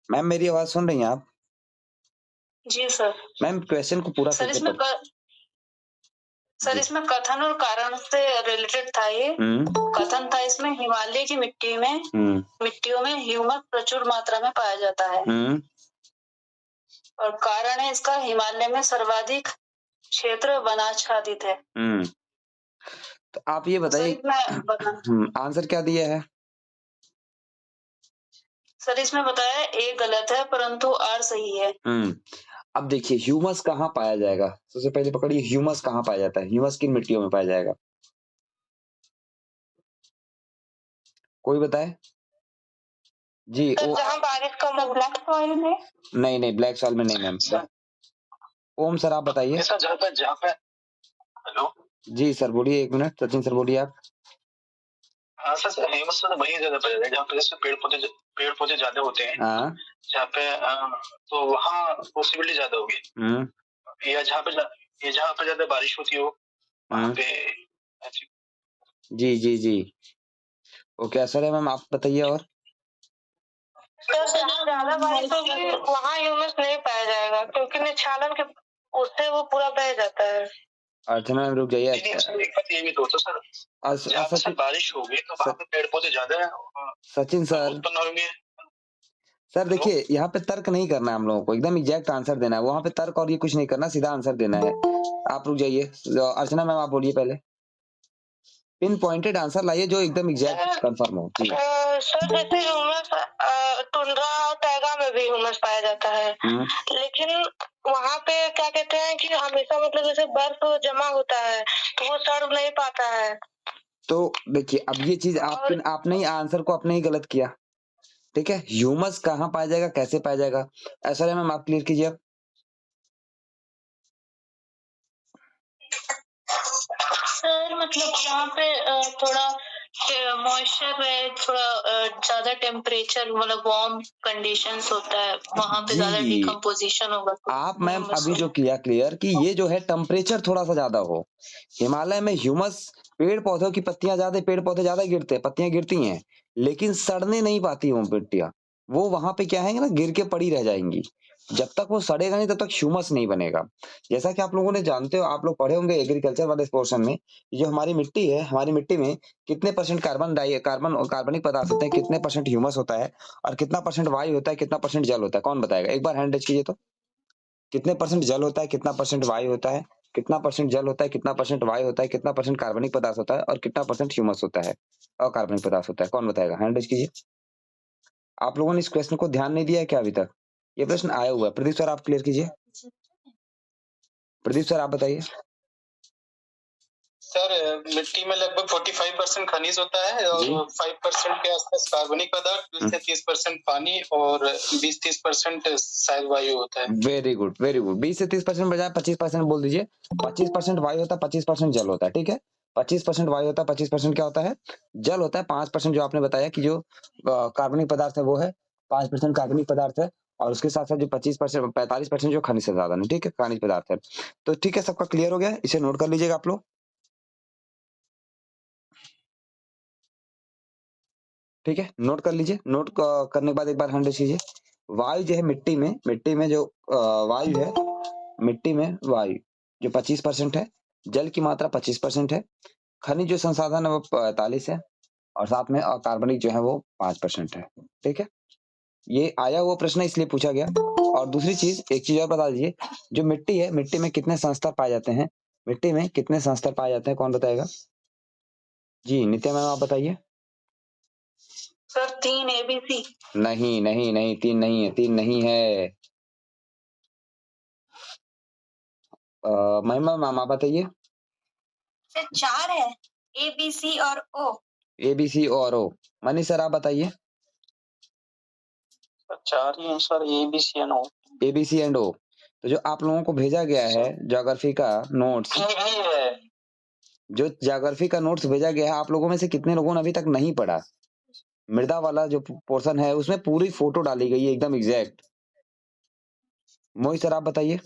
Ma'am मेरी आवाज सुन रही हैं आप? जी सर। मैम क्वेश्चन को पूरा सर इसमें इसमें कथन और कारण से रिलेटेड था ये। कथन था इसमें हिमालय की मिट्टियों में ह्यूमस प्रचुर मात्रा में पाया जाता है। और कारण है इसका हिमालय में सर्वाधिक क्षेत्र वनाच्छादित है। तो आप ये बताइए आंसर क्या दिया है? सर इसमें बताया ए गलत है परंतु आर सही है। अब देखिए ह्यूमस कहाँ पाया जाएगा? सबसे पहले पकड़िए ह्यूमस कहाँ पाया जाता है? ह्यूमस किन मिट्टियों में पाया जाएगा? कोई बताए जी? जहाँ बारिश का ब्लैक सॉइल में नहीं ब्लैक सॉइल में नहीं मैम। ओम सर आप बताइए। जहाँ पे हेलो जी सर बोलिए, 1 मिनट। सचिन सर बोलिए आप। हाँ सर, ह्यूमस तो वही ज्यादा पाया जाता है जहाँ पे जैसे पेड़ पौधे ज्यादा होते हैं। जहाँ पे तो वहाँ पॉसिबिलिटी ज्यादा होगी। या जहाँ पे ज्यादा बारिश होती हो वहाँ पे। जी ओके सर है मैम, आप बताइए। और ज्यादा बारिश होगी वहाँ ह्यूमस नहीं पाया जाएगा क्योंकि निक्षालन के उससे वो पूरा बह जाता है। अर्चना मैम रुक जाइए। एक बात ये भी तो सर बारिश होगी तो वहाँ पे पेड़ पौधे ज्यादा सचिन सर उत्पन्न होंगे। सर देखिए यहाँ पे तर्क नहीं करना है हम लोगों को, एकदम एग्जैक्ट आंसर देना है। वहाँ पे तर्क और ये कुछ नहीं करना, सीधा आंसर देना है। आप रुक जाइए। अर्चना मैम आप बोलिए पहले। पिन पॉइंटेड आंसर लाइए जो एकदम एग्जैक्ट कंफर्म हो। जी सर जैसे ह्यूमस टुंड्रा और टैगा में भी ह्यूमस पाया जाता है। लेकिन वहाँ पे क्या कहते हैं कि हमेशा मतलब जैसे बर्फ जमा होता है तो वो सड़ नहीं पाता है। तो देखिए अब ये चीज आपने ही आंसर को अपने ही गलत किया। ठीक है, ह्यूमस कहाँ पाया जाएगा, कैसे पाया जाएगा, ऐसा है मैम आप क्लियर कीजिए अब। सर मतलब यहाँ पे थोड़ा मॉइस्चर है, थोड़ा ज्यादा टेम्परेचर मतलब वार्म कंडीशंस होता है वहाँ पे ज्यादा डिकम्पोजिशन होगा। आप मैम अभी जो किया क्लियर कि ये जो है टेम्परेचर थोड़ा सा ज्यादा हो। हिमालय में ह्यूमस पेड़ पौधों की पत्तियां ज्यादा, पेड़ पौधे ज्यादा गिरते हैं, पत्तियां गिरती हैं लेकिन सड़ने नहीं पाती वो पत्तियां। वो वहां पे क्या है ना, गिर के पड़ी रह जाएंगी। जब तक वो सड़ेगा नहीं तब तक ह्यूमस नहीं बनेगा। जैसा कि आप लोगों ने जानते हो, आप लोग पढ़े होंगे एग्रीकल्चर वाले पोर्शन में, जो हमारी मिट्टी है, हमारी मिट्टी में कितने % कार्बनिक पदार्थ होते हैं, कितने % ह्यूमस होता है और कितना % वायु होता है, कितना % जल होता है, कौन बताएगा? एक बार हैंड रेज कीजिए तो। कितने % जल होता है, कितना % वायु होता है, कितना % जल होता है, कितना % वायु होता है, कितना % कार्बनिक पदार्थ होता है और कितना % ह्यूमस होता है और कार्बनिक पदार्थ होता है, कौन बताएगा? हैंड रेज कीजिए। आप लोगों ने इस क्वेश्चन को ध्यान नहीं दिया है क्या अभी तक? ये प्रश्न आया हुआ है। प्रदीप सर आप क्लियर कीजिए। प्रदीप सर आप बताइए। सर मिट्टी में लगभग 45% खनिज होता है और 5% के आसपास कार्बनिक पदार्थ, 20 से 30% पानी और 20-30% शायद वायु होता है। वेरी गुड 20 से 30% बजाय 25% बोल दीजिए। 25% वायु होता है, 25% जल होता है। ठीक है, 25% वायु होता है, 25% क्या होता है? जल होता है। 5% जो आपने बताया कि जो कार्बनिक पदार्थ है वो है, 5% कार्बनिक पदार्थ है और उसके साथ साथ जो 25% 45% जो खनिज साधन है। ठीक है, खनिज पदार्थ है। तो ठीक है, सबका क्लियर हो गया, इसे नोट कर लीजिएगा आप लोग। ठीक है, नोट कर लीजिए। नोट करने के बाद एक बार हैंड रेज कीजिए। वायु जो है मिट्टी में जो वायु है, मिट्टी में वायु जो 25% है, जल की मात्रा 25% है, खनिज जो संसाधन है वो 45 है और साथ में कार्बनिक जो है वो 5% है। ठीक है, ये आया हुआ प्रश्न इसलिए पूछा गया। और दूसरी चीज, एक चीज और बता दीजिए, जो मिट्टी है, मिट्टी में कितने संस्तर पाए जाते हैं? मिट्टी में कितने संस्तर पाए जाते हैं, कौन बताएगा? जी नित्या मैम आप बताइए। Sir 3 ABC। नहीं 3 नहीं है, 3 नहीं है। महिमा मैम आप बताइए। सर 4 है, ABC और O। ABC और O। मनीष सर आप बताइए। 4 ही है sir, ABC and O। ABC and O। तो जो आप लोगों को भेजा गया है ज्योग्राफी का नोट्स, जो ज्योग्राफी का नोट्स भेजा गया है, आप लोगों में से कितने लोगों ने अभी तक नहीं पढ़ा? मृदा वाला जो पोर्शन है उसमें पूरी फोटो डाली गई है एकदम एग्जैक्ट। मोहित सर आप बताइए।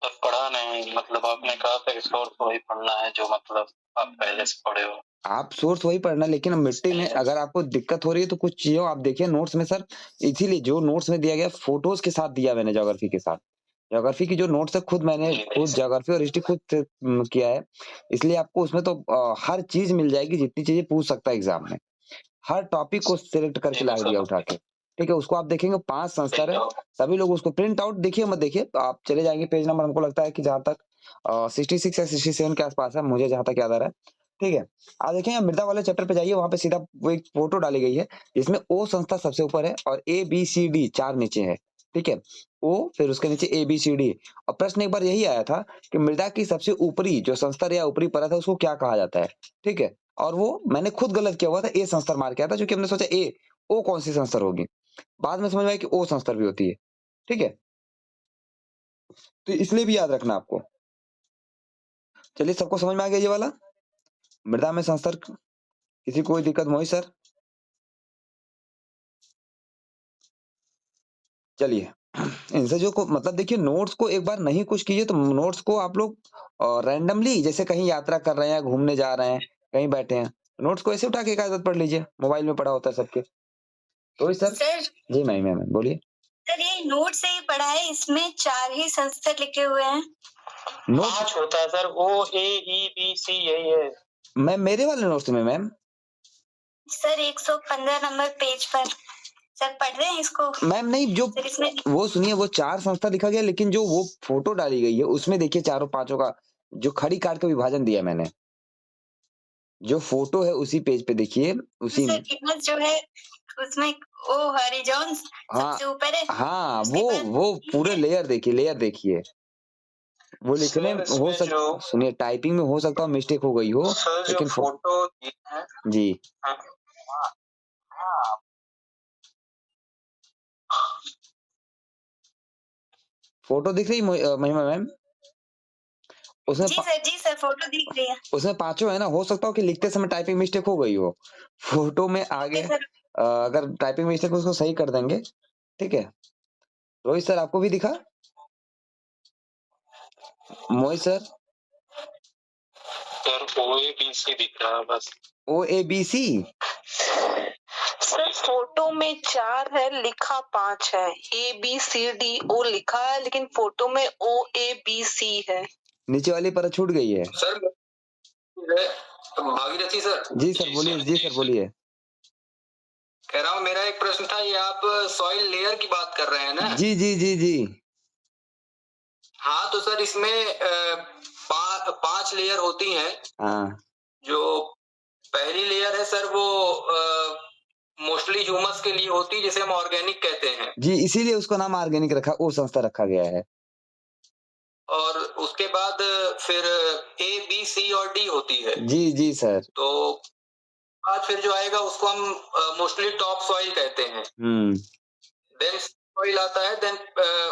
पढ़ा नहीं, मतलब आपने कहा था कि सोर्स वही पढ़ना है जो मतलब आप पहले से पढ़े हो। आप सोर्स वही पढ़ना, लेकिन मिट्टी में अगर आपको दिक्कत हो रही है तो कुछ चीजों आप देखिए नोट्स में सर, इसीलिए जो नोट्स में दिया गया फोटोज के साथ दिया मैंने ज्योग्राफी के साथ। ज्योग्राफी की जो नोट्स है खुद मैंने खुद ज्योग्राफी और हिस्ट्री खुद किया है, इसलिए आपको उसमें तो हर चीज मिल जाएगी जितनी चीजें पूछ सकता है एग्जाम में। हर टॉपिक को सिलेक्ट करके ला दिया उठा के, ठीक है। उसको आप देखेंगे 5 संस्तर है, सभी लोग उसको प्रिंट आउट देखिए मत देखिए, तो आप चले जाएंगे पेज नंबर हमको लगता है कि जहां तक 66 या 67 के आसपास है, मुझे जहां तक याद आ रहा है, ठीक है। आप देखेंगे मृदा वाले चैप्टर पे जाइए, वहां पे सीधा वो एक फोटो डाली गई है जिसमें ओ संस्था सबसे ऊपर है और ABCD 4 नीचे है, ठीक है। ओ फिर उसके नीचे ABCD। और प्रश्न एक बार यही आया था कि मृदा की सबसे ऊपरी जो संस्तर या ऊपरी परत है उसको क्या कहा जाता है, ठीक है। और वो मैंने खुद गलत किया हुआ था, ए संस्तर मार के आया था, क्योंकि हमने सोचा ए ओ कौन सी संस्तर होगी, बाद में समझ में आया कि ओ संस्तर भी होती है, ठीक है। तो इसलिए भी याद रखना आपको। चलिए सबको समझ में आ गया ये वाला मृदा में संस्तर, किसी कोई दिक्कत? मोहित सर चलिए इनसे जो को मतलब देखिए नोट्स को एक बार नहीं कुछ कीजिए तो नोट्स को आप लोग रैंडमली, जैसे कहीं यात्रा कर रहे हैं, घूमने जा रहे हैं, कहीं बैठे हैं, नोट्स को ऐसे उठा के एक आदत पढ़ लीजिए, मोबाइल में पढ़ा होता है सबके। तो सर जी मैम बोलिए। सर ये नोट से ही पढ़ा है, इसमें 4 ही संस्था लिखे हुए हैं। नोट 5 होता है सर, OAEBC यही है मैम मेरे वाले नोट्स में मैम। सर 115 नंबर पेज पर सर पढ़ रहे हैं इसको मैम नहीं, जो वो सुनिए वो 4 संस्था लिखा गया, लेकिन जो वो फोटो डाली गई है उसमें देखिए चारों पांचों का जो खड़ी काट के विभाजन दिया मैंने, जो फोटो है उसी पेज पे देखिए, उसी में जो है उसमें वो हॉरिजॉन सबसे ऊपर है। हाँ वो पूरे लेयर देखिए, लेयर देखिए, वो लिखने हो सकता, सुनिए टाइपिंग में हो सकता है मिस्टेक हो गई हो, लेकिन फोटो जी फोटो दिख रही महिमा मैम? उसमें जी सर फोटो दिख रही है। उसमें 5 है ना, हो सकता हो कि लिखते समय टाइपिंग मिस्टेक हो गई हो फोटो में आगे। अगर टाइपिंग मिस्टेक उसको सही कर देंगे, ठीक है। रोहित सर आपको भी दिखा? मोहित सर OABC दिख रहा है बस। OABC सर फोटो में 4 है, लिखा 5 है। ABCDO लिखा है, लेकिन फोटो में OABC है। नीचे वाली परत छूट गई है सर भागीरथी सर। जी सर बोलिए, जी सर बोलिए। कह रहा हूँ मेरा एक प्रश्न था, ये आप सॉइल लेयर की बात कर रहे हैं ना? जी जी जी जी हाँ तो सर इसमें 5 लेयर होती हैं। हाँ जो पहली लेयर है सर वो मोस्टली ह्यूमस के लिए होती है, जिसे हम ऑर्गेनिक कहते हैं जी, इसीलिए उसका नाम ऑर्गेनिक रखा, ओ संस्था रखा गया है। और उसके बाद फिर A, B, C और D होती है। जी जी सर। तो आज फिर जो आएगा उसको हम मोस्टली टॉप सॉइल कहते हैं। देन सॉइल आता है, देन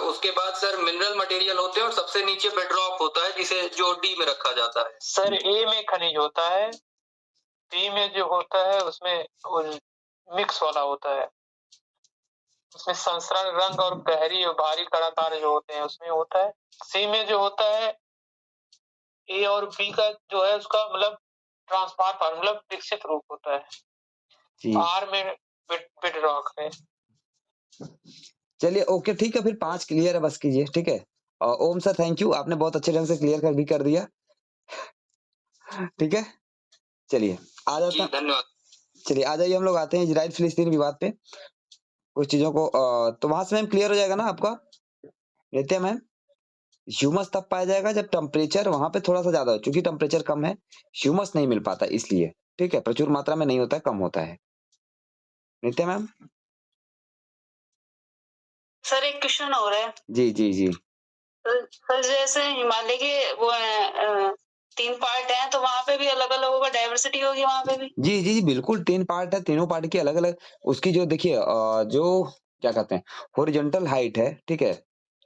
उसके बाद सर मिनरल मटेरियल होते हैं और सबसे नीचे बेडरॉक होता है, जिसे जो डी में रखा जाता है। सर ए में खनिज होता है, बी में जो होता है उसमें मिक्स वाला होता है, उसमें संस्करण रंग और गहरी और भारी कणाकार जो होते हैं उसमें होता है। सी में जो होता है ए और बी का जो है उसका मतलब ट्रांसफार मतलब विकसित रूप होता है। आर में बेडरॉक है। चलिए ओके ठीक है, फिर 5 क्लियर है, बस कीजिए, ठीक है। ओम सर थैंक यू, आपने बहुत अच्छे ढंग से क्लियर भी कर दिया, ठीक है। चलिए आ जाता, धन्यवाद। चलिए आ जाइए, हम लोग आते हैं इजराइल फिलिस्तीन विवाद पे कुछ चीजों को। तो वहां से मैम क्लियर हो जाएगा ना आपका? नित्या मैम ह्यूमस तब पाया जाएगा जब टेम्परेचर वहां पे थोड़ा सा ज्यादा हो, चूंकि टेम्परेचर कम है ह्यूमस नहीं मिल पाता इसलिए, ठीक है। प्रचुर मात्रा में नहीं होता है, कम होता है। नित्या मैम सर एक क्वेश्चन हो रहा है। जी जी जी सर जैसे हिमालय के वो 3 पार्ट हैं, तो वहाँ पे भी अलग अलग होगा, डाइवर्सिटी होगी वहाँ पे भी? जी जी जी बिल्कुल, 3 पार्ट है, तीनों पार्ट की अलग अलग उसकी जो देखिए जो क्या कहते हैं हॉरिजॉन्टल हाइट है, ठीक है,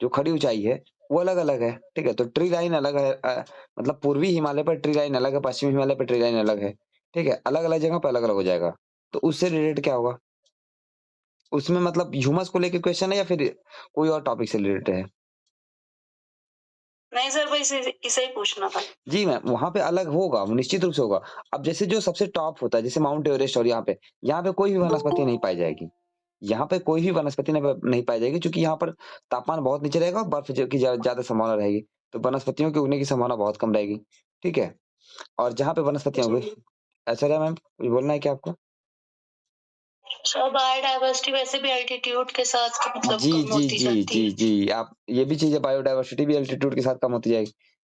जो खड़ी ऊंचाई है वो अलग अलग है, ठीक है। तो ट्री लाइन अलग है, मतलब पूर्वी हिमालय पर ट्री लाइन अलग है, पश्चिमी हिमालय पर ट्री लाइन अलग है, ठीक है, अलग-अलग जगह पे अलग-अलग हो जाएगा। तो उससे रिलेटेड क्या होगा? उसमें मतलब ह्यूमस को लेके क्वेश्चन है या फिर कोई और टॉपिक से रिलेटेड है? नहीं सर, बस इसे ही पूछना था। जी मैम, वहाँ पे अलग होगा, निश्चित रूप से होगा। अब जैसे जो सबसे टॉप होता है, जैसे माउंट एवरेस्ट और यहाँ पे कोई भी वनस्पति नहीं पाई जाएगी। यहाँ पे कोई भी वनस्पति नहीं पाई जाएगी क्योंकि यहाँ पर तापमान बहुत नीचे रहेगा और बर्फ जो की ज़्यादा संभावना रहेगी। तो वनस्पतियों के उगने की संभावना बहुत कम रहेगी, ठीक है? और जहाँ पे वनस्पतियाँ उगे ऐश्वर्या मैम, कुछ बोलना है क्या आपको? सर बायोडायवर्सिटी वैसे भी एल्टीट्यूड के साथ मतलब जी, कम जी, होती जी, जाती जी, है। जी। आप ये भी चीज़ है, बायोडायवर्सिटी भी एल्टीट्यूड के साथ कम होती जाएगी।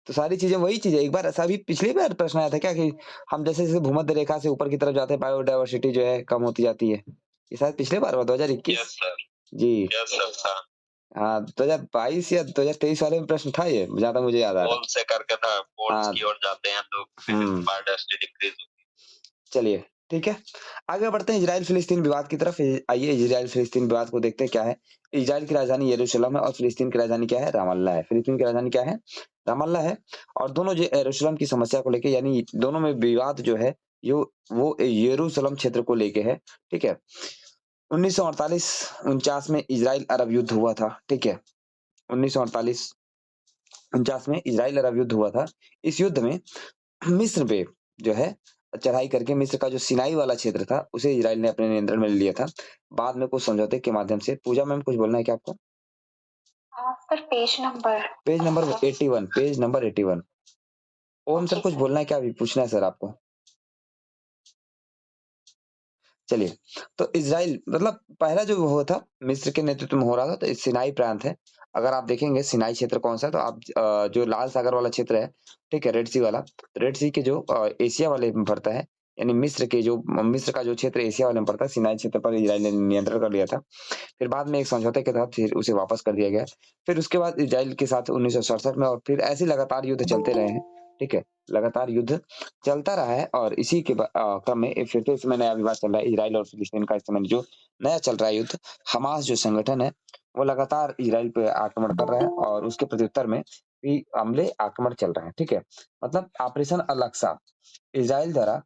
तो सारी चीज़ें वही चीज़ है। एक बार ऐसा भी पिछली बार प्रश्न आया था क्या कि हम जैसे-जैसे भूमध्य रेखा से ऊपर की तरफ जाते हैं, बायोडायवर्सिटी जो है कम होती जाती है। ये शायद पिछले बार हुआ 2021? Yes sir. जी। यस सर था। हाँ, 2022 या 2023 वाले में प्रश्न था ये, जहाँ तक मुझे याद आ रहा है। पोल से करके था, पोल्स हाँ। की ओर जाते हैं तो बायोडायवर्सिटी डिक्रीज होती है। चलिए, ठीक है। आगे बढ़ते हैं इज़राइल-फ़िलिस्तीन विवाद की तरफ। आइए इज़राइल-फ़िलिस्तीन विवाद को देखते हैं क्या है। इज़राइल की राजधानी यरूशलेम है और फ़िलिस्तीन की राजधानी क्या है? रामल्ला है। फ़िलिस्तीन की राजधानी क्या है? रामल्ला है और दोनों जो यरूशलेम की समस्या को लेके यानी दोनों में विवाद जो है वो यरूशलेम क्षेत्र को लेके है, ठीक है? 1948-49 में इज़राइल-अरब युद्ध हुआ था, ठीक है? 1948-49 में इज़राइल-अरब युद्ध हुआ था। इस युद्ध में मिस्र पे जो है चढ़ाई करके मिस्र का जो सिनाई वाला क्षेत्र था, उसे इज़राइल ने अपने नियंत्रण में ले लिया था। बाद में कुछ समझौते के माध्यम से पूजा मैम कुछ बोलना है क्या आपको? Sir page number page number 81 page number 81 ओम सर ओके कुछ सर। बोलना है क्या? अभी पूछना है सर आपको? चलिए, तो इज़राइल मतलब पहला जो वो था मिस्र के नेतृत्व में हो रहा था, तो सिनाई प्रांत है। अगर आप देखेंगे सिनाई क्षेत्र कौन-सा है तो आप जो लाल सागर वाला क्षेत्र है, ठीक है? रेड सी वाला, रेड सी के जो एशिया वाले में पड़ता है, यानी मिस्र का जो क्षेत्र एशिया वाले में पड़ता है, सिनाई क्षेत्र पर इज़राइल ने नियंत्रण कर लिया था। फिर बाद में एक समझौते के तहत फिर उसे वापस कर दिया गया। फिर उसके बाद इज़राइल के साथ 1967 में और फिर ऐसे लगातार युद्ध चलते रहे हैं, ठीक है? लगातार युद्ध चलता रहा है और इसी के क्रम में फिर से इस समय नया विवाद चल रहा है इज़राइल और फिलिस्तीन का। इस समय जो नया चल रहा है युद्ध, हमास जो संगठन है, वो लगातार इज़राइल पे आक्रमण कर रहा है और उसके प्रत्युत्तर में भी आक्रमण चल रहा है, ठीक है? मतलब ऑपरेशन अल-अक्सा इज़राइल द्वारा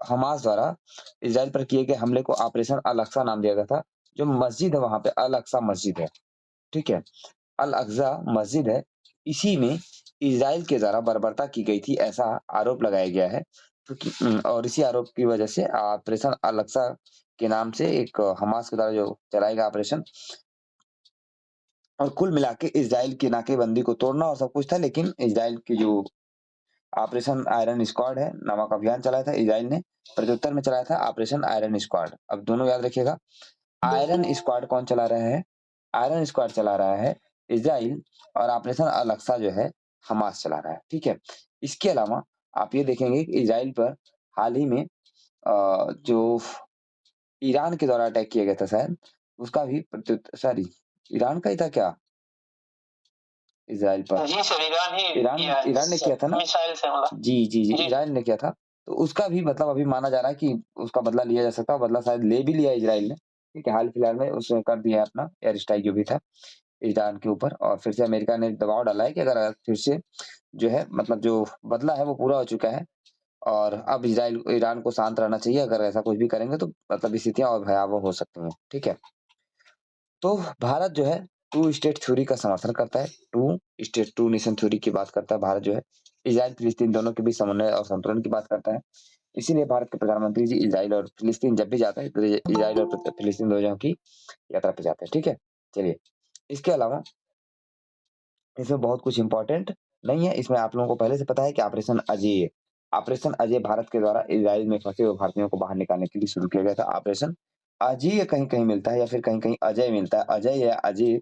हमास द्वारा इज़राइल पर किए गए हमले को ऑपरेशन अल-अक्सा नाम दिया गया था। जो मस्जिद है वहाँ पे अल-अक्सा मस्जिद है, ठीक है? अल-अक्सा मस्जिद है, इसी में इज़राइल के द्वारा बर्बरता की गई थी, ऐसा आरोप लगाया गया है। क्योंकि और इसी आरोप की वजह से ऑपरेशन अल-अक्सा के नाम से एक हमास के द्वारा जो चलाया गया ऑपरेशन और कुल मिला के इज़राइल की नाकेबंदी को तोड़ना और सब कुछ था, लेकिन इज़राइल की जो ऑपरेशन आयरन स्क्वाड है नामक अभियान चलाया था इज़राइल ने, प्रत्युत्तर में चलाया था ऑपरेशन आयरन स्क्वाड। अब दोनों याद रखिएगा, आयरन स्क्वाड कौन चला रहा है? आयरन स्क्वाड चला रहा है इज़राइल और ऑपरेशन अल-अक्सा जो है हमास चला रहा है, ठीक है? इसके अलावा आप ये देखेंगे कि इज़राइल पर हाल ही में जो ईरान के द्वारा अटैक किया गया था शायद, उसका भी सॉरी ईरान का ही था क्या? इज़राइल पर। जी सर, ईरान ने किया था ना? मिसाइल से हमला। जी, जी, जी, जी। इज़राइल ने किया था। तो उसका भी मतलब अभी माना जा रहा है कि उसका बदला लिया जा सकता है, बदला शायद ले भी लिया इज़राइल ने, ठीक है? हाल-फिलहाल में उसने कर दिया है अपना एयर स्ट्राइक जो भी था ईरान के ऊपर और फिर से अमेरिका ने दबाव डाला है कि अगर फिर से जो है मतलब जो बदला है वो पूरा हो चुका है और अब ईरान को शांत रहना चाहिए, अगर ऐसा कुछ भी करेंगे तो मतलब स्थितियाँ और भयावह हो सकती हैं, ठीक है? तो भारत जो है टू स्टेट थ्योरी का समर्थन करता है, two state two nation theory की बात करता है भारत जो है, इज़राइल फिलिस्तीन दोनों के बीच समन्वय और संतुलन की बात करता है। इसीलिए भारत के प्रधानमंत्री जी इज़राइल और फिलिस्तीन जब भी जाते हैं तो इज़राइल और फिलिस्तीन दोनों की यात्रा पे जाते हैं, ठीक है? चलिए, इसके अलावा इसमें बहुत कुछ इम्पोर्टेंट नहीं है, इसमें आप लोगों को पहले से पता है कि ऑपरेशन अजेय भारत के द्वारा इज़राइल में फँसे हुए भारतीयों को बाहर निकालने के लिए शुरू किया गया था। ऑपरेशन अजेय कहीं-कहीं मिलता है या फिर कहीं-कहीं अजय मिलता है। अजय या अजेय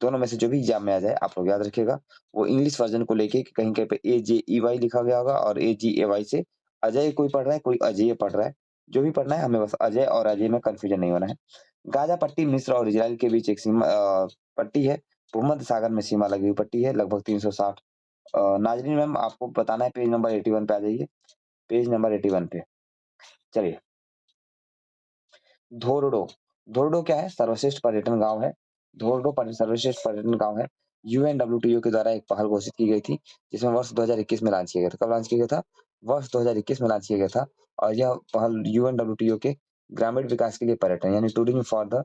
दोनों में से जो भी एग्ज़ाम में आ जाए आप लोग याद रखिएगा। वो इंग्लिश वर्ज़न को लेके कहीं-कहीं पे AJEY लिखा गया होगा और AGAY से अजय कोई पढ़ रहा है, कोई अजेय पढ़ रहा है। जो भी पढ़ना है हमें बस अजय और अजेय में कन्फ्यूज़न नहीं होना है। गाज़ा पट्टी मिस्र और इज़राइल के बीच एक पट्टी है। भूमध्य सागर में सीमा लगी हुई पट्टी है लगभग 360। नाज़रीन मैम आपको बताना है पेज नंबर 81 पे आ जाइए, पेज नंबर 81 पे। चलिए, धोरडो, धोरडो क्या है? सर्वश्रेष्ठ पर्यटन गाँव है। धोरडो सर्वश्रेष्ठ पर्यटन गाँव है। UNWTO के द्वारा एक पहल घोषित की गई थी, जिसमें वर्ष 2021 में लॉन्च किया गया था। कब लॉन्च किया गया था? वर्ष 2021 में लॉन्च किया गया था और यह पहल यूएनडब्ल्यूटीओ के ग्रामीण विकास के लिए पर्यटन यानी tourism for the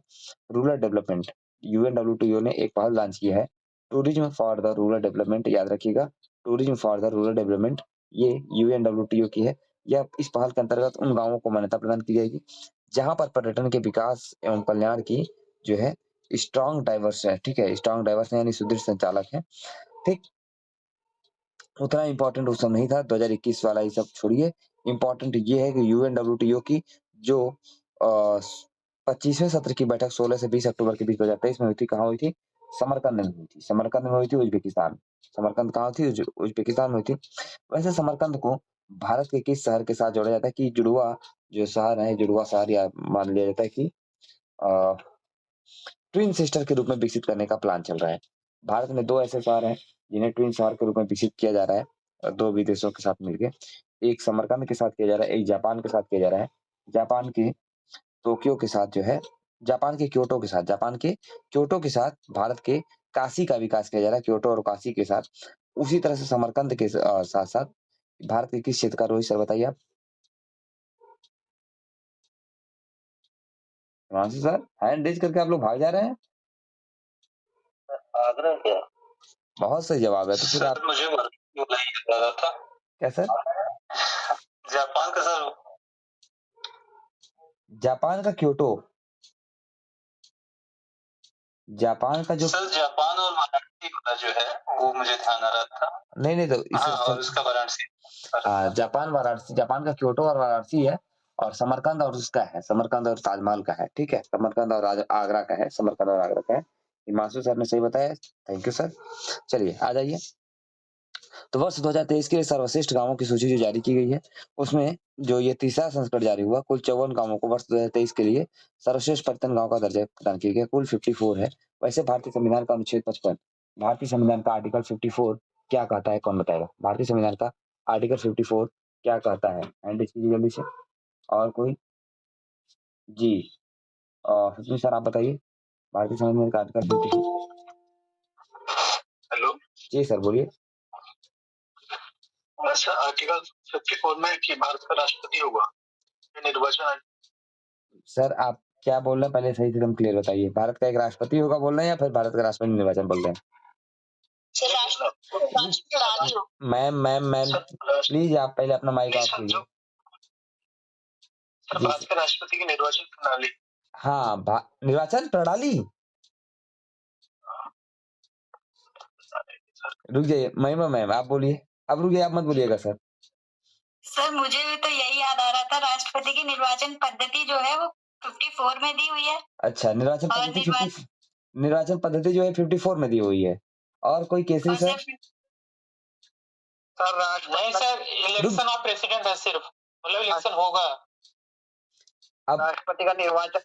rural development, UNWTO ने एक पहल लॉन्च किया है tourism for the rural development, याद रखिएगा tourism for the rural development, ये यूएनडब्ल्यूटीओ की है। यह इस पहल के अंतर्गत उन गांवों को मान्यता प्रदान की जाएगी जहां पर पर्यटन के विकास एवं कल्याण की जो है स्ट्रॉन्ग डाइवर्स है, ठीक है, स्ट्रॉन्ग डाइवर्स यानी सुदृढ़ संचालक है, ठीक। उतना इंपॉर्टेंट उस समय नहीं था, 2021 वाला ये सब छोड़िए। इंपॉर्टेंट ये है कि यूएनडब्ल्यूटीओ की जो 25वें सत्र की बैठक 16 से 20 अक्टूबर के बीच 2023 में हुई थी, कहाँ हुई थी? समरकंद में हुई थी। समरकंद में हुई थी, उज्बेकिस्तान। समरकंद कहाँ थी? उज्बेकिस्तान में हुई थी। वैसे समरकंद को भारत के किस शहर के साथ जोड़ा जाता है कि जुड़वा जो शहर है, जुड़वा शहर या मान लिया जाता है कि ट्विन सिस्टर के रूप में विकसित करने का प्लान चल रहा है। भारत में 2 ऐसे शहर हैं जिन्हें ट्विन शहर के रूप में विकसित किया जा रहा है 2 विदेशों के साथ मिलके। एक समरकंद के साथ किया जा रहा है, एक जापान के साथ किया जा रहा है। जापान के टोक्यो के साथ जो है, जापान के क्योटो के साथ भारत के काशी का विकास किया जा रहा है, क्योटो और काशी के साथ। उसी तरह से समरकंद के साथ-साथ भारत के किस क्षेत्र का, रोहित सर बताइए आप? हिमांशु सर, हैंड रेज़ करके आप लोग भाग जा रहे हैं? आगरा क्या? बहुत सही जवाब है। तो फिर आप मुझे रहा था। क्या सर? जापान का सर, जापान का क्योटो। जापान का जो सर जापान और वाराणसी का जो है वो मुझे ध्यान आ रहा था। नहीं तो हाँ, और उसका वाराणसी। जापान वाराणसी, जापान का क्योटो और वाराणसी है और समरकंद और उसका है, समरकंद और ताजमहल का है, ठीक है। समरकंद और आगरा का है, समरकंद और आगरा का है। हिमांशु सर ने सही बताया, थैंक यू सर। चलिए आ जाइए। तो वर्ष 2023 के लिए सर्वश्रेष्ठ गांवों की सूची जो जारी की गई है, उसमें जो ये तीसरा संस्करण जारी हुआ, कुल 54 गांवों को वर्ष 2023 के लिए सर्वश्रेष्ठ पर्यटन गांव का दर्जा प्रदान किया गया। कुल 54 है। वैसे भारतीय संविधान का अनुच्छेद 55, भारतीय संविधान का आर्टिकल 54 क्या कहता है, कौन बताएगा? भारतीय संविधान का आर्टिकल 54 क्या कहता है? हैंड रेज़ कीजिए जल्दी से। और कोई? जी, इसमें सर आप बताइए, भारतीय संविधान का आर्टिकल 54। हेलो, जी सर बोलिए। अच्छा, आर्टिकल 54 में कि भारत का राष्ट्रपति होगा, निर्वाचन। सर आप क्या बोल रहे हैं, पहले सही से एकदम क्लियर बताइए। भारत का एक राष्ट्रपति होगा बोल रहे हैं या फिर भारत का राष्ट्रपति निर्वाचन बोल रहे हैं? मैम प्लीज आप पहले अपना माइक ऑफ कीजिए। भारत के राष्ट्रपति की निर्वाचन प्रणाली। हाँ, निर्वाचन प्रणाली। रुक जाइए मैम आप बोलिए, अब रुक जाइए, आप मत बोलिएगा सर। सर मुझे भी तो यही याद आ रहा था, राष्ट्रपति की निर्वाचन पद्धति जो है वो 54 में दी हुई है। अच्छा, निर्वाचन पद्धति जो है 54 में दी हुई है। और कोई केसरी सर? नहीं सर, इलेक्शन ऑफ प्रेसिडेंट है सिर्फ, मतलब इलेक्शन होगा। अब राष्ट्रपति का निर्वाचन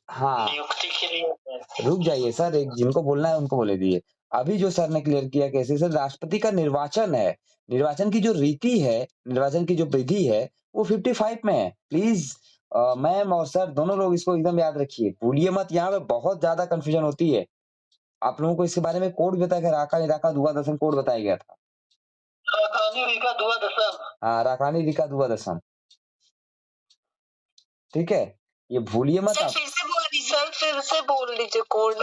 हाँ, नियुक्ति के लिए। रुक जाइए सर, एक जिनको बोलना है उनको बोले दिए। अभी जो सर ने क्लियर किया कैसे सर, राष्ट्रपति का निर्वाचन है, निर्वाचन की जो रीति है, निर्वाचन की जो विधि है वो 55 में है। प्लीज मैम और सर दोनों लोग इसको एकदम याद रखिए, भूलिए मत, यहाँ पे बहुत ज्यादा कंफ्यूजन होती है। आप लोगों को इसके बारे में कोड बताया गया, राका निराका दुआ दसम कोड बताया गया था। हाँ, राकानी रिका दुआ दसम, ठीक है, ये भूलिए मत आप। फिर से बोल लीजिए कोड।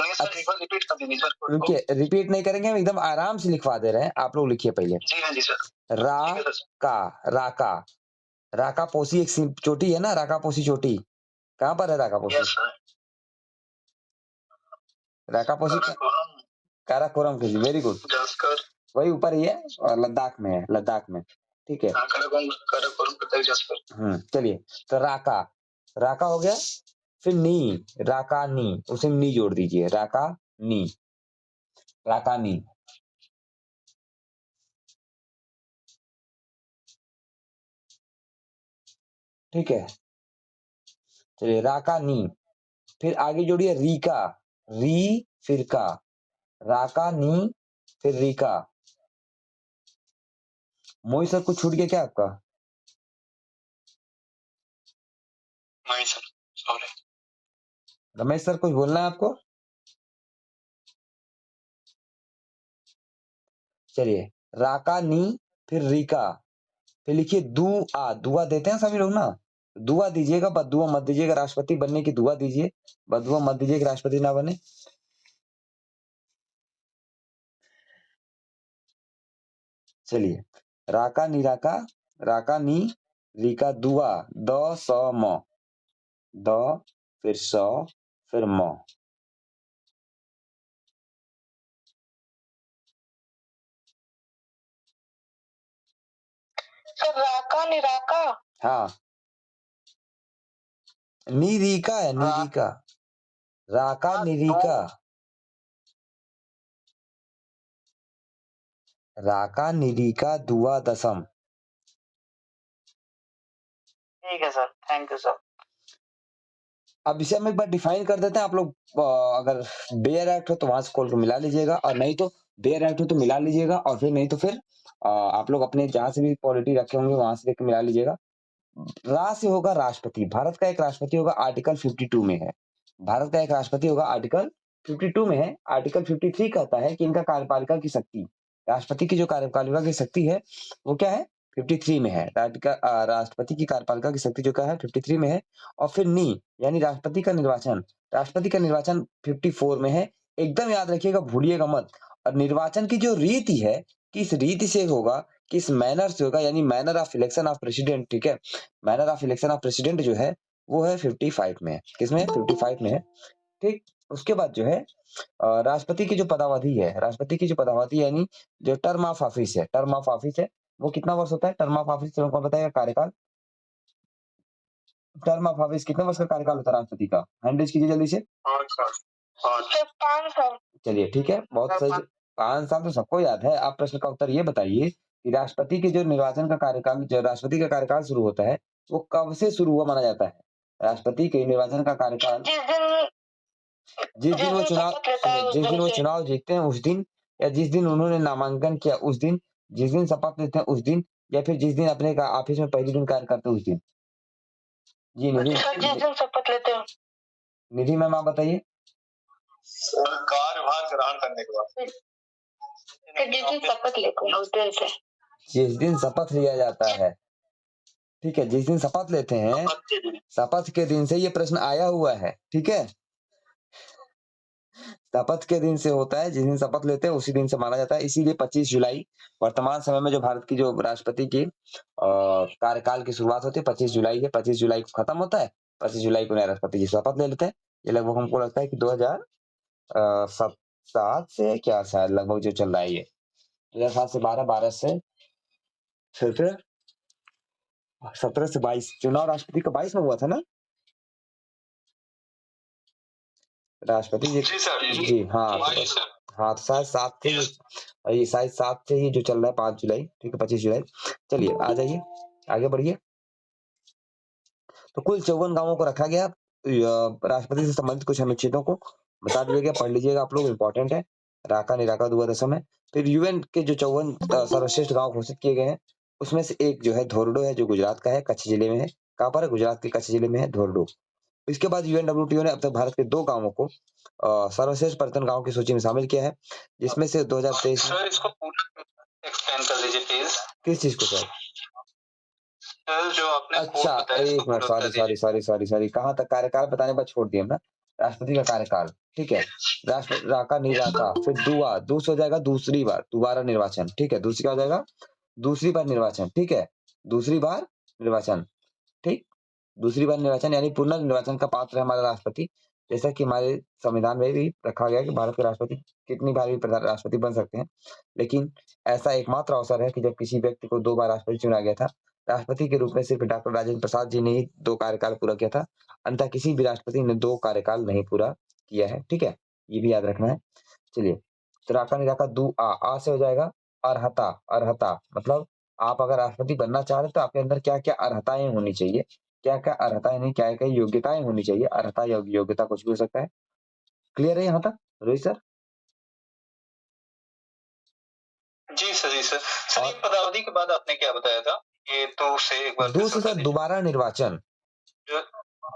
रुकिए, रिपीट नहीं करेंगे, हम एकदम आराम से लिखवा दे रहे हैं, आप लोग लिखिए पहले। जी हाँ जी सर। राका राका पोसी एक चोटी है ना, राका पोसी चोटी कहाँ पर है? राका पोसी, राका पोसी काराकोरम की, वेरी गुड, वही ऊपर ही है और लद्दाख में है, लद्दाख में, ठीक है। चलिए, तो राका हो गया, फिर नी, राका नी, उसे नी जोड़ दीजिए, राका नी, ठीक है। चलिए, राका नी, फिर आगे जोड़िए रीका, री फिर का, राका नी फिर रीका। मोहित सर कुछ छूट गया क्या आपका? नहीं सर, सॉरी। रमेश सर कुछ बोलना है आपको? चलिए, राका नी फिर रीका, फिर लिखिए दुआ, दुआ देते हैं सभी लोग ना, दुआ दीजिएगा, बददुआ मत दीजिएगा, राष्ट्रपति बनने की दुआ दीजिए, बददुआ मत दीजिए कि राष्ट्रपति ना बने। चलिए, राका निराका, राका नी रीका दुआ, द स म, द फिर स फिर म। सर राका निराका, हाँ, निरीका है, निरीका, राका निरीका, राका निरीका दुआ दसम। ठीक है सर, थैंक यू सर। अब इसे हम एक बार डिफाइन कर देते हैं। आप लोग अगर बेयर एक्ट हो तो वहां से खोल के मिला लीजिएगा, और नहीं तो बेयर एक्ट हो तो मिला लीजिएगा, और फिर नहीं तो फिर आप लोग अपने जहां से भी पॉलिटी रखे होंगे वहां से देख के मिला लीजिएगा। रा से होगा राष्ट्रपति, भारत का एक राष्ट्रपति होगा, आर्टिकल 52 में है। भारत का एक राष्ट्रपति होगा, आर्टिकल 52 में है। आर्टिकल 53 कहता है कि इनका कार्यपालिका की शक्ति, राष्ट्रपति की जो कार्यपालिका की शक्ति है वो क्या है, 53 में है। राष्ट्रपति की कार्यपालिका की शक्ति जो क्या है, 53 में है। और फिर नी यानी राष्ट्रपति का निर्वाचन, राष्ट्रपति का निर्वाचन 54 में है। एकदम याद रखिएगा, भूलिएगा मत। और निर्वाचन की जो रीति है, किस रीति से होगा, किस मैनर से होगा, यानी manner of election of president, ठीक है, manner of election of president जो है वो है 55 में है। किसमें, 55 में है। ठीक, उसके बाद जो है राष्ट्रपति की जो पदावधि है, राष्ट्रपति की जो पदावधि यानी जो टर्म ऑफ ऑफिस है, टर्म ऑफ ऑफिस है वो कितना वर्ष होता है, टर्म ऑफ ऑफिस कौन बताएगा, कार्यकाल, टर्म ऑफ ऑफिस कितने वर्ष का कार्यकाल होता है राष्ट्रपति का, हैंडल कीजिए जल्दी से। 5 साल। चलिए ठीक है, बहुत सही, 5 साल तो सबको याद है। आप प्रश्न का उत्तर ये बताइए कि राष्ट्रपति के जो निर्वाचन का कार्यकाल, जो राष्ट्रपति का कार्यकाल शुरू होता है वो कब से शुरू हुआ माना जाता है, राष्ट्रपति के निर्वाचन का कार्यकाल जिस दिन वो चुनाव, जिस दिन वो चुनाव जीतते हैं उस दिन, या जिस दिन उन्होंने नामांकन किया उस दिन, जिस दिन शपथ लेते हैं उस दिन, या फिर जिस दिन अपने ऑफिस में पहले दिन कार्य करते हैं उस दिन। जी निधि, जिस दिन शपथ लेते हो। निधि मैम आप बताइए। कार्यभार ग्रहण करने के बाद, जिस दिन शपथ लेते हैं उस दिन से, जिस दिन शपथ लिया जाता है, ठीक है, जिस दिन शपथ लेते हैं, शपथ के दिन से ये प्रश्न आया हुआ है, ठीक है, शपथ के दिन से होता है, जिस दिन शपथ लेते हैं उसी दिन से माना जाता है। इसीलिए 25 जुलाई वर्तमान समय में जो भारत की जो राष्ट्रपति की कार्यकाल की शुरुआत होती है 25 जुलाई है, 25 जुलाई को खत्म होता है, 25 जुलाई को नया राष्ट्रपति जी शपथ ले लेते हैं। ये लगभग हमको लगता है कि 2007 से क्या, शायद लगभग जो चल रहा है ये 2007 से 12 से फिर 17 से 22 चुनाव राष्ट्रपति का 22 में हुआ था ना राष्ट्रपति जी। जी सर, जी हाँ, हाँ तो शायद 7 से ये शायद 7 से ही जो चल रहा है 5 जुलाई, ठीक है 25 जुलाई। चलिए आ जाइए, आगे बढ़िए। तो कुल 54 गांवों को रखा गया, राष्ट्रपति से संबंधित कुछ अनुच्छेदों को बता दिया गया, पढ़ लीजिएगा आप लोग, इंपॉर्टेंट है। राका निराका दुआ दशम है। फिर यूएन के जो 54 सर्वश्रेष्ठ गांव घोषित किए गए हैं उसमें से एक जो है धोरडो है, जो गुजरात का है, कच्छ जिले में है। कहाँ पर है, गुजरात के कच्छ जिले में है धोरडो। इसके बाद यूएनडब्ल्यूटीओ ने अब तक भारत के 2 गांवों को सर्वश्रेष्ठ पर्यटन गांव की सूची में शामिल किया है, जिसमें से 2023 सर इसको पूरा एक्सप्लेन कर दीजिए प्लीज। किस चीज को सर, जो आपने अच्छा एक मिनट, सॉरी, कहाँ तक कार्यकाल बताने पर छोड़ दिया ना, राष्ट्रपति का कार्यकाल, ठीक है, राका निराका, फिर दुआ, दूस हो जाएगा दूसरी बार, दोबारा निर्वाचन, ठीक है, दूसरी क्या हो जाएगा, दूसरी बार निर्वाचन, ठीक है, दूसरी बार निर्वाचन, ठीक, दूसरी बार निर्वाचन यानी पुनर्निर्वाचन का पात्र है हमारा राष्ट्रपति। जैसा कि हमारे संविधान में भी रखा गया है कि भारत के राष्ट्रपति कितनी बार भी राष्ट्रपति बन सकते हैं, लेकिन ऐसा एकमात्र अवसर है कि जब किसी व्यक्ति को 2 बार राष्ट्रपति चुना गया था। राष्ट्रपति के रूप में सिर्फ डॉक्टर राजेंद्र प्रसाद जी ने ही 2 कार्यकाल पूरा किया था, अन्यथा किसी भी राष्ट्रपति ने 2 कार्यकाल नहीं पूरा किया है, ठीक है, ये भी याद रखना है। चलिए, तो राका निराका दू आ से हो जाएगा अर्हता, अर्हता मतलब आप अगर राष्ट्रपति बनना चाह रहे तो आपके अंदर क्या क्या अर्हताएं होनी चाहिए, क्या क्या अर्हताएं नहीं, क्या क्या योग्यताएं होनी चाहिए, अर्हता या योग्यता कुछ भी हो सकता है। क्लियर है यहाँ तक रोहित सर? जी सर, जी सर। सर ये पदावधि के बाद आपने क्या बताया था, ये तो से एक बार दूसरे सर दोबारा निर्वाचन,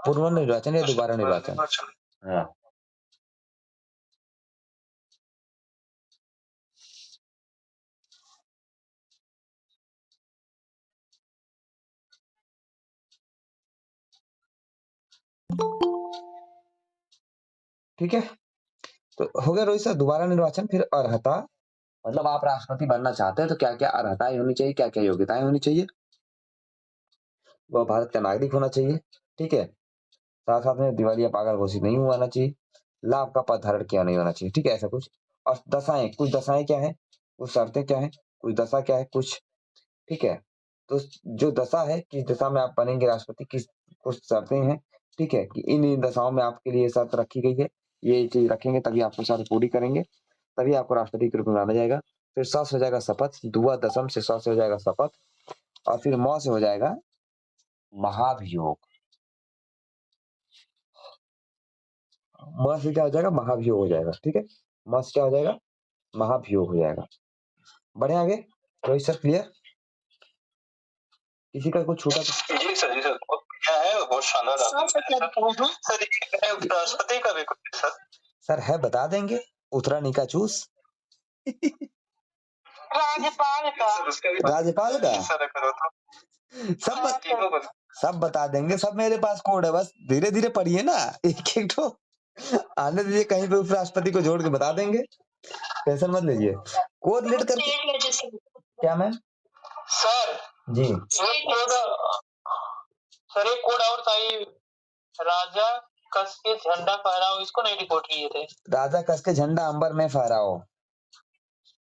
पुनर्निर्वाचन या दोबारा निर्वाचन, हाँ ठीक है, तो हो गया रोहित सर। दोबारा निर्वाचन, फिर अर्हता, मतलब आप राष्ट्रपति बनना चाहते हैं तो क्या क्या अर्हताएं होनी चाहिए, क्या क्या योग्यताएं होनी चाहिए। वह भारत का नागरिक होना चाहिए, ठीक है। साथ साथ में दिवालिया पागल घोषित नहीं होना चाहिए, लाभ का पद धारण किया नहीं होना चाहिए, ठीक है, ऐसा कुछ। और दशाएं, कुछ दशाएं क्या है, कुछ शर्तें क्या है, कुछ दशा क्या है कुछ, ठीक है। तो जो दशा है, किस दशा में आप बनेंगे राष्ट्रपति, किस कुछ शर्तें हैं, ठीक है, कि इन दशाओं में आपके लिए शर्त रखी गई है, ये चीज रखेंगे तभी आपको शर्त पूरी करेंगे, तभी आपको राष्ट्रपति के रूप में माना जाएगा। फिर स से हो जाएगा शपथ, दुआ दशम से स से हो जाएगा शपथ, और फिर म से हो जाएगा महाभियोग। म से क्या हो जाएगा, महाभियोग हो जाएगा, ठीक है। म से क्या हो जाएगा, महाभियोग हो जाएगा। बढ़े आगे रोहित सर, क्लियर? किसी का कुछ छूटा तो? जी सर, जी सर, क्या है बहुत शानदार सर, राष्ट्रपति का भी कुछ सर है, बता देंगे, उतरा निका चूस। राज्यपाल का, राज्यपाल का सब बता देंगे, सब मेरे पास कोड है, बस धीरे धीरे पढ़िए ना, एक एक तो आने दीजिए, कहीं पे उपराष्ट्रपति को जोड़ के बता देंगे, टेंशन मत लीजिए। कोड लीड करके क्या मैम? सर जी सर, एक कोड और था, राजा कस के झंडा फहराओ, इसको नहीं रिपोर्ट किए थे। राजा कस के झंडा अंबर में फहराओ,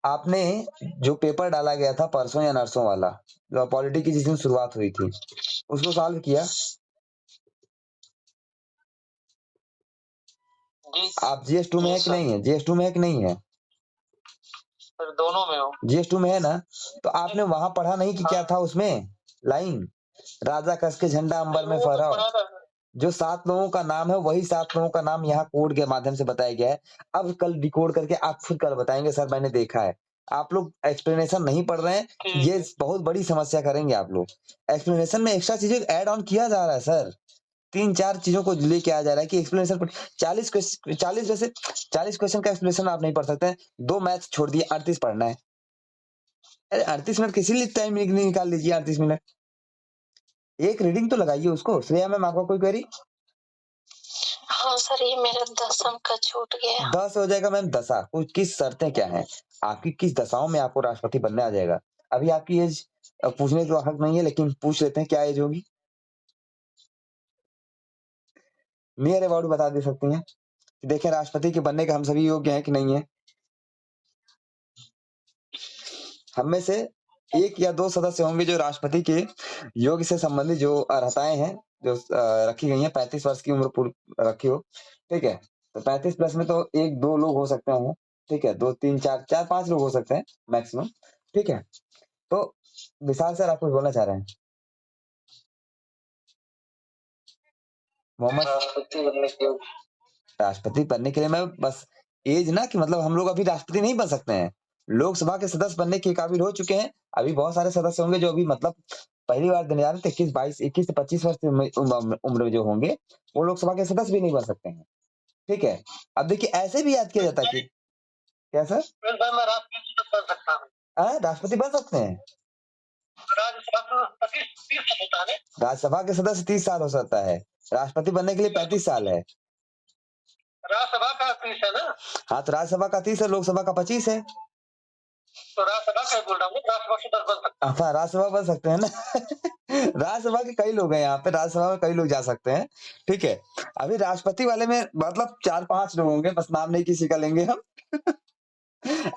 आपने जो पेपर डाला गया था परसों या नरसों वाला, जो पॉलिटी की जिस दिन शुरुआत हुई थी, उसको सॉल्व किया? आप GS2 में है कि नहीं है? GS2 में है कि नहीं है? सर दोनों में हो। GS2 में है ना, तो आपने वहां पढ़ा नहीं कि क्या था उसमें लाइन, राजा कस के झंडा अंबर में फहराओ। जो 7 लोगों का नाम है, वही 7 लोगों का नाम यहाँ कोड के माध्यम से बताया गया है। अब कल डिकोड करके आप खुद कल बताएंगे, सर मैंने देखा है। आप लोग एक्सप्लेनेशन नहीं पढ़ रहे हैं, ये बहुत बड़ी समस्या करेंगे आप लोग। एक्सप्लेनेशन में एक्स्ट्रा चीजें ऐड ऑन किया जा रहा है सर, 3-4 चीजों को लेके आ जा रहा है कि एक्सप्लेनेशन पर 40 क्वेश्चन का एक्सप्लेनेशन आप नहीं पढ़ सकते हैं। 2 मैथ छोड़ दिए, 38 पढ़ना है। अरे 38 मिनट किसी लिए टाइम निकाल लीजिए, 38 मिनट एक रीडिंग तो लगाइए उसको। श्रेया मैम, आपका कोई क्वेरी? हाँ सर, ये मेरा दसम का छूट गया। 10 हो जाएगा मैम, दशा, कुछ किस शर्तें क्या हैं, आपकी किस दशाओं में आपको राष्ट्रपति बनने आ जाएगा। अभी आपकी एज पूछने का हक नहीं है, लेकिन पूछ लेते हैं, क्या एज होगी? नियर अबाउट बता दे सकती हैं, देखें राष्ट्रपति के बनने का हम सभी योग्य हैं कि नहीं है। हम में से 1 या 2 सदस्य होंगे जो राष्ट्रपति के योग से संबंधित जो अर्हताएं हैं, जो रखी गई हैं, 35 वर्ष की उम्र पूरी रखी हो, ठीक है। तो 35 प्लस में तो 1-2 लोग हो सकते हैं, ठीक है, 2 3 4 4-5 लोग हो सकते हैं मैक्सिमम, ठीक है। तो विशाल सर, आप कुछ बोलना चाह रहे हैं? मोहम्मद, राष्ट्रपति बनने के लिए मैं बस एज ना, कि मतलब हम लोग अभी राष्ट्रपति नहीं बन सकते हैं, लोकसभा के सदस्य बनने के काबिल हो चुके हैं। अभी बहुत सारे सदस्य होंगे जो अभी मतलब पहली बार देने जा रहे थे, 21 से 25 वर्ष की उम्र जो होंगे, वो लोकसभा के सदस्य भी नहीं बन सकते हैं, ठीक है। अब देखिए, ऐसे भी याद किया जाता है कि क्या सर, राष्ट्रपति बन सकते हैं, राज्यसभा के सदस्य 30 साल हो सकता है, राष्ट्रपति बनने के लिए 35 साल है। राज्यसभा का 30 है ना? हाँ, तो राज्यसभा का 30 है, लोकसभा का 25 है। तो राज्यसभा का बोल रहा हूँ, राज्यसभा के 10 बन सकते हैं। हाँ, राज्यसभा बन सकते हैं ना। राज्यसभा के कई लोग हैं यहाँ पे, राज्यसभा में कई लोग जा सकते हैं, ठीक है। अभी राष्ट्रपति वाले में मतलब 4-5 लोग होंगे, बस नाम नहीं किसी का लेंगे हम।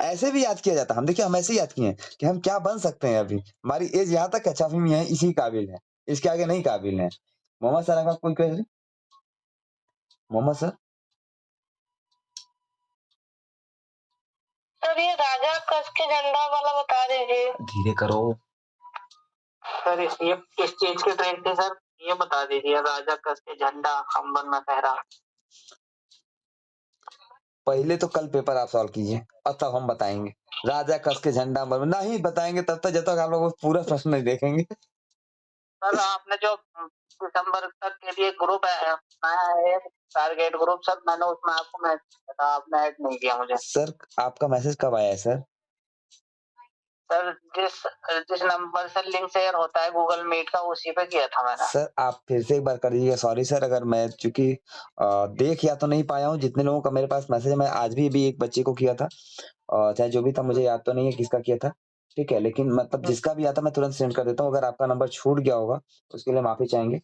ऐसे भी याद किया जाता है, हम देखिए, हम ऐसे याद किए हैं कि हम क्या बन सकते हैं। अभी हमारी एज यहाँ तक अच्छा भी है, इसी काबिल है, इसके आगे नहीं काबिल है। मोहम्मद सर, आपका कोई क्वेश्चन? मोहम्मद सर, सर ये राजा कस के झंडा वाला बता दीजिए। धीरे करो सर, ये किस चीज के ट्रेंड थे सर, ये बता दीजिए। राजा कस के झंडा अंबर में फहरा। पहले तो कल पेपर आप सॉल्व कीजिए और तब हम बताएंगे। राजा कस के झंडा अंबर में नहीं बताएंगे तब तक, जब तक आप लोग पूरा प्रश्न नहीं देखेंगे। सर आपने जो दिसंबर तक के लिए ग्रुप है, टारगेट ग्रुप, सर मैंने उसमें आपको मैसेज किया था, आपने ऐड नहीं किया मुझे। सर आपका मैसेज कब आया है सर? सर जिस नंबर से लिंक शेयर होता है गूगल मीट का उसी पे किया था मैंने। सर आप फिर से एक बार कर दीजिएगा। सॉरी सर, अगर मैं चूंकि देख या तो नहीं पाया हूँ, जितने लोगों का मेरे पास मैसेज है, मैं आज भी एक बच्चे को किया था, चाहे जो भी था, मुझे याद तो नहीं है किसका किया था, ठीक है, लेकिन मतलब जिसका भी आता मैं तुरंत सेंड कर देता हूँ। अगर आपका नंबर छूट गया होगा उसके लिए माफी चाहेंगे।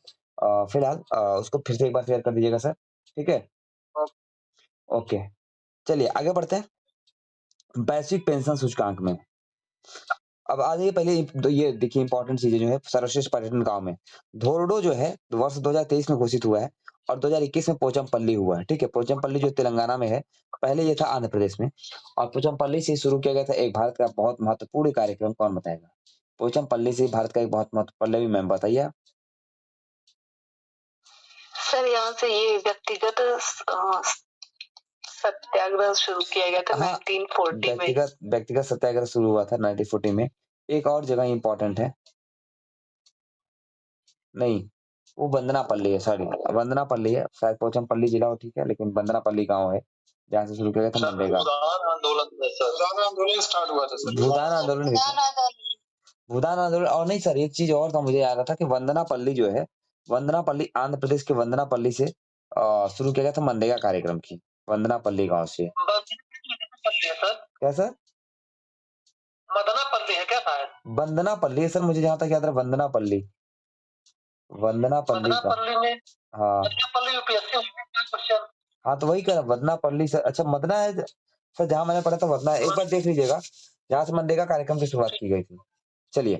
फिलहाल उसको फिर से एक बार शेयर कर दीजिएगा सर, ठीक है। ओके, चलिए आगे बढ़ते हैं। वैश्विक पेंशन सूचकांक में अब आ जाइए। पहले तो ये देखिए इंपॉर्टेंट चीजें जो है, सर्वश्रेष्ठ पर्यटन गांव में धोरडो जो है वर्ष 2023 में घोषित हुआ है और 2021 में पोचमपल्ली हुआ है, ठीक है। पोचमपल्ली जो तेलंगाना में है, पहले ये था आंध्र प्रदेश में, और पोचमपल्ली से शुरू किया गया था एक भारत का बहुत महत्वपूर्ण कार्यक्रम। कौन बताएगा? पोचमपल्ली से भारत का एक बहुत महत्वपूर्ण, पल्लवी मैम बताइए आप। सर यहाँ से ये व्यक्तिगत सत्याग्रह शुरू किया गया था 1940 में। व्यक्तिगत सत्याग्रह शुरू हुआ था 1940 में। एक और जगह इंपॉर्टेंट है, नहीं वो बंदनापल्ली है, सॉरी बंदनापल्ली है, शायद पोचमपल्ली जिला हो, ठीक है, लेकिन बंदनापल्ली गांव है जहाँ से शुरू किया गया था मनरेगा। भूदान आंदोलन स्टार्ट हुआ था सर। भूदान आंदोलन भूदान आंदोलन। और नहीं सर, एक चीज और था, मुझे याद रहा था कि वंदनापल्ली जो है, वंदनापल्ली आंध्र प्रदेश के वंदनापल्ली से शुरू किया गया था मनरेगा कार्यक्रम की, वंदनापल्ली गांव से। क्या सर? मदनापल्ली है क्या शायद? वंदनापल्ली है सर, मुझे जहां तक याद रहा वंदनापल्ली, वंदनापल्ली का। हाँ हाँ, तो वही कह रहा वदनापल्ली सर। अच्छा मदना है सर, जहाँ मैंने पढ़ा था वदना है। एक बार देख लीजिएगा जहाँ से मनरेगा कार्यक्रम की शुरुआत की गई थी। चलिए,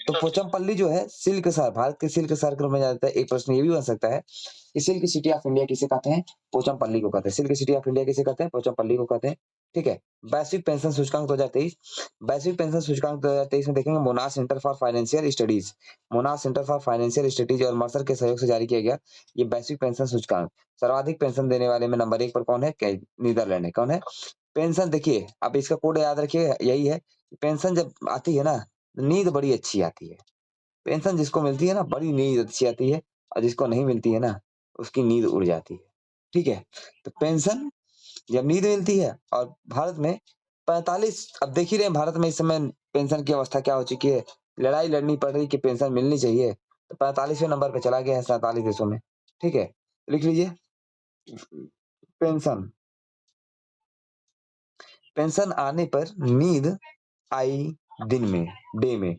तो पोचमपल्ली जो है सिल्क शहर, भारत के सिल्क शहर के रूप में जाना जाता है। एक प्रश्न ये भी बन सकता है कि सिल्क सिटी ऑफ इंडिया किसे कहते हैं? पोचमपल्ली को कहते हैं। सिल्क सिटी ऑफ इंडिया किसे कहते हैं? पोचमपल्ली को कहते हैं, ठीक है। वैश्विक पेंशन सूचकांक 2023, वैश्विक पेंशन सूचकांक 2023 में देखेंगे मोनाश centre for financial studies, मोनाश centre for financial studies और मर्सर के सहयोग से जारी किया गया ये वैश्विक पेंशन सूचकांक। सर्वाधिक पेंशन देने वाले में नंबर 1 पर कौन है? नीदरलैंड है। कौन है? पेंशन देखिए, अब इसका कोड याद रखिए, यही है, पेंशन जब आती है ना, नींद बड़ी अच्छी आती है। पेंशन जिसको मिलती है ना, बड़ी नींद अच्छी आती है, और जिसको नहीं मिलती है ना, उसकी नींद उड़ जाती है, ठीक है। तो पेंशन जब नींद मिलती है, और भारत में 45, अब देख ही रहे हैं भारत में इस समय पेंशन की अवस्था क्या हो चुकी है, लड़ाई लड़नी पड़ रही कि पेंशन मिलनी चाहिए, तो 45वें नंबर पे चला गया है 47 देशों में, ठीक है। लिख लीजिए पेंशन, पेंशन आने पर नींद आई दिन में, डे में,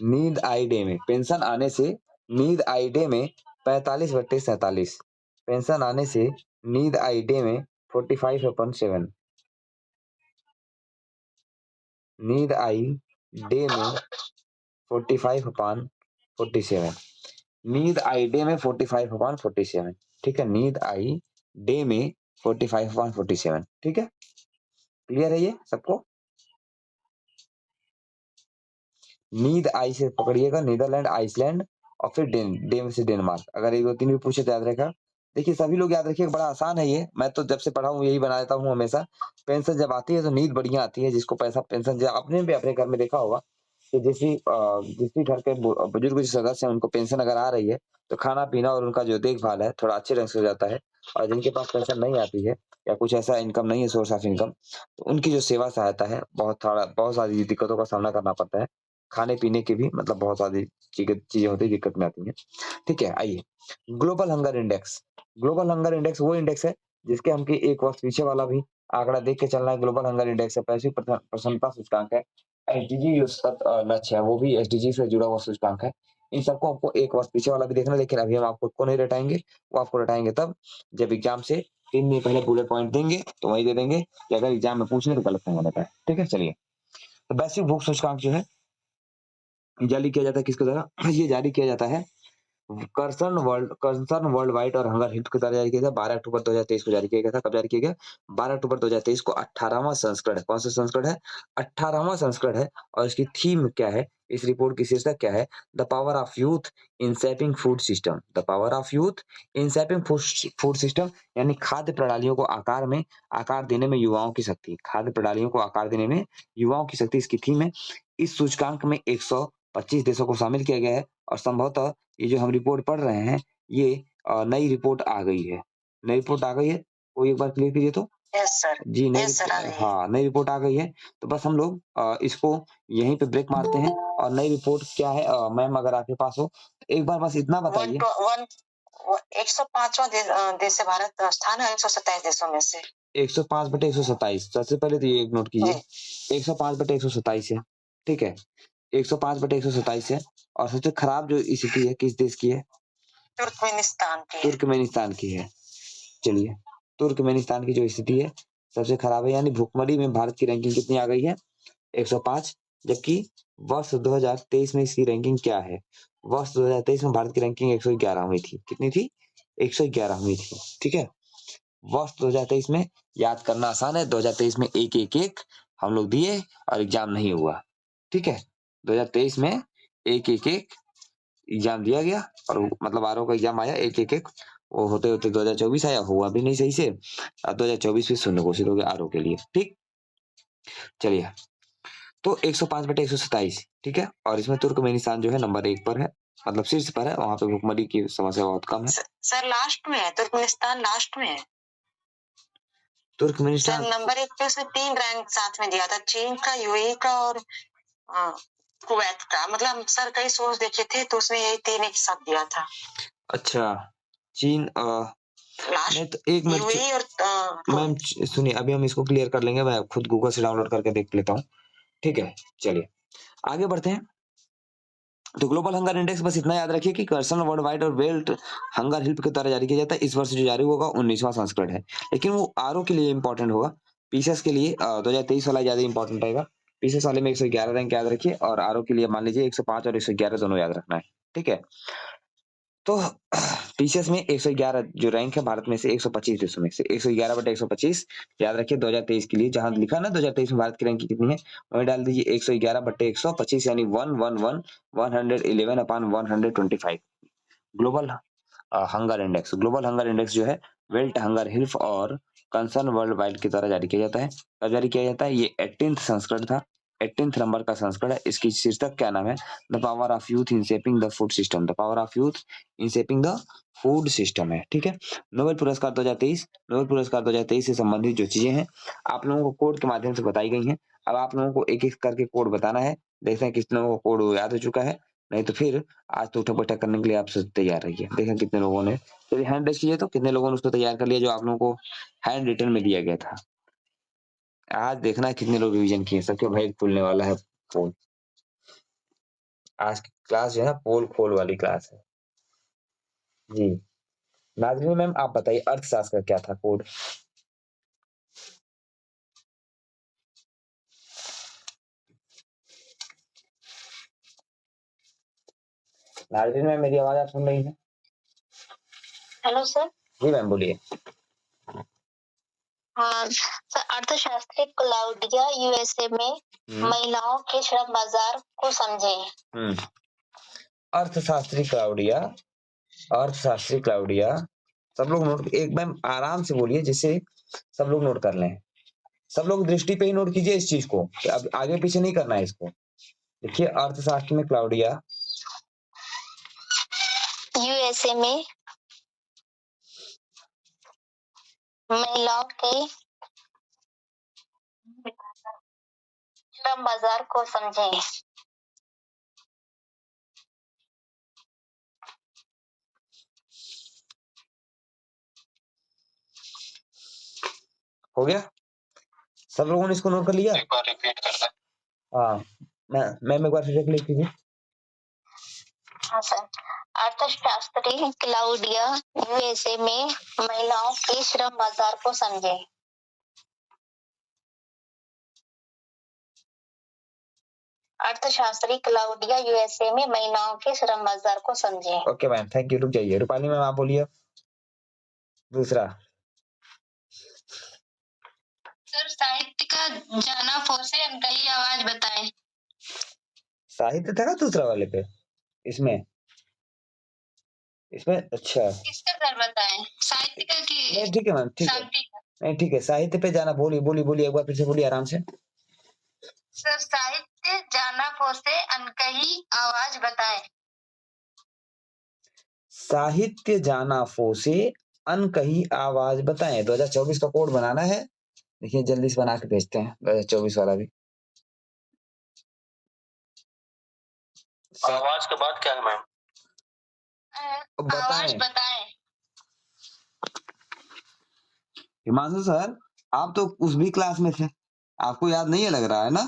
नींद आई डे में, पेंशन आने से नींद आई डे में 45/47, पेंशन आने से नींद आई डे में 45/7, नींद आई डे में 45/47, नींद आई डे में 45/47, ठीक है। नींद आई डे में 45/47, ठीक है। क्लियर है ये सबको? नींद आई से पकड़िएगा, नीदरलैंड, आइसलैंड, और फिर डे से डेनमार्क। अगर 1 2 3 भी पूछे तो याद रखेगा। देखिए सभी लोग याद रखिए, बड़ा आसान है ये, मैं तो जब से पढ़ा हूँ यही बना देता हूँ हमेशा। पेंशन जब आती है तो नींद बढ़िया आती है, जिसको पैसा पेंशन, जो आपने भी अपने घर में देखा होगा कि जिस भी घर के बुजुर्ग जो सदस्य हैं उनको पेंशन अगर आ रही है तो खाना पीना और उनका जो देखभाल है थोड़ा अच्छे ढंग से हो जाता है। और जिनके पास पेंशन नहीं आती है या कुछ ऐसा इनकम नहीं है, सोर्स ऑफ इनकम, तो उनकी जो सेवा सहायता है बहुत सारी दिक्कतों का सामना करना पड़ता है। खाने पीने की भी मतलब बहुत सारी चीजें होती है, दिक्कत में आती हैं, ठीक है। आइए, global hunger index, global hunger index वो इंडेक्स है जिसके हमके एक वर्ष पीछे वाला भी आंकड़ा देख के चलना है। ग्लोबल हंगर इंडेक्स है, वैश्विक प्रसन्नता सूचकांक है, एसडीजी लक्ष्य है, वो भी एसडीजी से जुड़ा हुआ सूचकांक है। इन सबको आपको एक वर्ष पीछे वाला भी देखना, लेकिन अभी हम आपको को नहीं रटाएंगे, वो आपको रटाएंगे तब जब एग्जाम से 3 दिन पहले बुलेट पॉइंट देंगे, तो वही दे देंगे कि अगर एग्जाम में पूछने तो गलत नहीं होने पाए, ठीक है। चलिए, तो वैश्विक भूख सूचकांक जो है जारी किया जाता है किसके द्वारा? ये जारी किया जाता है कंसर्न वर्ल्ड वाइड और हंगर हिट के द्वारा जारी किया गया। 12 अक्टूबर 2023 को जारी किया गया था। कब जारी किया गया? 12 अक्टूबर 2023 को। 18वां संस्करण है। कौन सा संस्करण है? 18वां संस्करण है। और इसकी थीम क्या है? इस रिपोर्ट की शीर्षक क्या है? The power of youth in shaping food system. The power of youth in shaping food system, यानी खाद्य प्रणालियों को आकार देने में युवाओं की शक्ति, खाद्य प्रणालियों को आकार देने में युवाओं की शक्ति इसकी थीम है। इस सूचकांक में 125 देशों को शामिल किया गया है, और संभवतः ये जो हम रिपोर्ट पढ़ रहे हैं ये नई रिपोर्ट आ गई है। नई रिपोर्ट आ गई है, कोई एक बार क्लियर कीजिए तो। Yes sir. जी नई यस सर, आ गई है। हाँ नई रिपोर्ट आ गई है। तो बस हम लोग इसको यहीं पे ब्रेक मारते हैं। और नई रिपोर्ट क्या है मैम अगर आपके पास हो एक बार बस इतना बताइए। 105वां देश से भारत स्थान है 127 देशों में से। 105/127 सबसे पहले तो ये एक नोट कीजिए 105/127 है, ठीक है 105/127 है। और सबसे खराब जो स्थिति है किस देश की है? तुर्कमेनिस्तान की है। चलिए तुर्कमेनिस्तान की जो स्थिति है सबसे खराब है, यानी भुखमरी में भारत की रैंकिंग कितनी आ गई है? 105। जबकि वर्ष 2023 में इसकी रैंकिंग क्या है? वर्ष 2023 में भारत की रैंकिंग 111 हुई थी। कितनी थी? 111 हुई थी, ठीक है। वर्ष 2023 में याद करना आसान है, 2023 में एक हम लोग दिए और एग्जाम नहीं हुआ, ठीक है। 2023 में एक एग्जाम दिया गया और मतलब आरओ का एग्जाम आया एक वो होते होते 2024 आया, हुआ भी नहीं सही से। 2024 में शून्य घोषित हो गया आरओ के लिए, ठीक। चलिए तो 105/127, ठीक है। और इसमें तुर्कमेनिस्तान जो है नंबर 1 पर है, मतलब शीर्ष पर है। वहां पे भुखमरी की समस्या बहुत कम है। सर लास्ट में है, तुर्कमेनिस्तान लास्ट में है। तुर्कमेनिस्तान नंबर 1 पे उसने 3 रैंक साथ में दिया था, चीन का, यूएई का और कुवैत का। मतलब सर कई सोर्स देखे थे तो उसमें यही 3 एक साथ दिया था। अच्छा चीन नहीं तो एक मिनट मैम सुनिए, अभी हम इसको क्लियर कर लेंगे। मैं खुद गूगल से डाउनलोड करके देख लेता हूँ, ठीक है। चलिए आगे बढ़ते हैं। तो ग्लोबल हंगर इंडेक्स बस इतना याद रखिए कि कर्सन वर्ल्ड वाइड और वेल्ट हंगर हेल्प के द्वारा जारी किया जाता है। इस वर्ष जो जारी होगा 19वां संस्करण है, लेकिन वो आरओ के लिए इंपॉर्टेंट होगा। पीसीएस के लिए 2023 वाला ज्यादा इंपॉर्टेंट रहेगा। पीसीएस वाले में 111 रैंक याद रखिए और आरओ के लिए मान लीजिए 105 और 111 दोनों याद रखना है, ठीक है। तो टीसीएस में 111 जो रैंक है भारत में से 125 देशों में से 111/125 याद रखिए 2023 के लिए। जहां लिखा ना 2023 में भारत की रैंकिंग कितनी है वहीं डाल दीजिए 111/125 यानी 111/125। ग्लोबल हंगर इंडेक्स जो है वेल्ट हंगर हिल्फ और कंसर्न वर्ल्ड वाइड के द्वारा जारी किया जाता है। कब जारी किया जाता है? ये 18th संस्करण था, 18th नंबर का संस्करण है। इसकी शीर्षक क्या नाम है? The power of youth in shaping the food system. The power of youth in shaping the food system है, ठीक है। नोबेल पुरस्कार 2023 से संबंधित जो चीजें हैं आप लोगों को कोड के माध्यम से बताई गई हैं। अब आप लोगों को एक एक करके कोड बताना है। देखते हैं कितने लोगों को कोड याद हो चुका है, नहीं तो फिर आज तो उठक बैठक करने के लिए आप सब तैयार रहिए। देखें कितने लोगों ने, चलिए हैंड रेस कीजिए तो कितने लोगों ने उसको तैयार कर लिया जो आप लोगों को हैंड रिटन में दिया गया था। आज देखना है कितने लोग रिवीजन किए। सबके भाई खुलने वाला है पोल। आज की क्लास जो है ना पोल खोल वाली क्लास है जी। नाज़रीन मैम आप बताइए अर्थशास्त्र का क्या था कोड? नाज़रीन मैम मेरी आवाज आप सुन रही हैं? Hello sir. जी मैम बोलिए। हाँ सर, अर्थशास्त्री क्लाउडिया यूएसए में महिलाओं के श्रम बाजार को समझे। अर्थशास्त्री क्लाउडिया सब लोग नोट एक मैम आराम से बोलिए जिससे सब लोग नोट कर लें। सब लोग दृष्टि पे ही नोट कीजिए इस चीज को, अब आगे पीछे नहीं करना है इसको। देखिए अर्थशास्त्र में क्लाउडिया यूएसए में महिलाओं के श्रम बाजार को समझे। हो गया? सब लोगों ने इसको नोट कर लिया? एक बार रिपीट करना। हाँ मैम एक बार फिर लिख लीजिए। हाँ सर, अर्थशास्त्री क्लाउडिया यूएसए में महिलाओं के श्रम बाजार को समझे। अर्थशास्त्री क्लाउडिया यूएसए में महिलाओं के श्रम बाजार को समझे। Okay ma'am thank you. रुक जाइए रूपाली मैम आप बोलिए दूसरा। सर साहित्य का जाना फोसे अनकही आवाज बताएं। साहित्य था ना दूसरा वाले पे इसमें अच्छा किसका सर बताएं? साहित्य का कि नहीं ठीक है मैम ठीक है नहीं ठीक है साहित्य पे जाना। बोलिए एक बार फिर से बोलिए आराम से। सर साहित्य जाना फोसे अनकही आवाज बताएं। साहित्य जाना फोसे अनकही आवाज बताएं। 2024 का कोड बनाना है देखिए जल्दी से बना के भेजते हैं 2024 वाला भी। आवाज के बाद क्या है मैम? आवाज बताएं। हिमांशु सर, आप तो उस भी क्लास में थे, आपको याद नहीं है लग रहा है ना?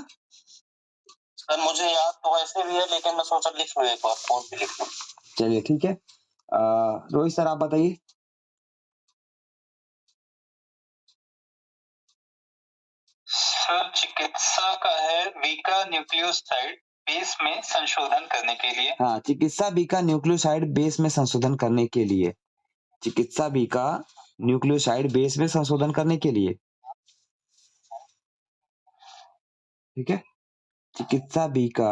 सर मुझे याद तो वैसे भी है, लेकिन मैं सोचा लिख लूं एक बार, फोन पे लिख लूं। चलिए ठीक है। रोहित सर आप बताइए। सर चिकित्सा का है बीटा न्यूक्लियोसाइड बेस में संशोधन करने के लिए। हाँ, चिकित्सा बीटा न्यूक्लियोसाइड बेस में संशोधन करने के लिए। चिकित्सा बीटा न्यूक्लियोसाइड बेस में संशोधन करने के लिए। ठीक है, चिकित्सा बीटा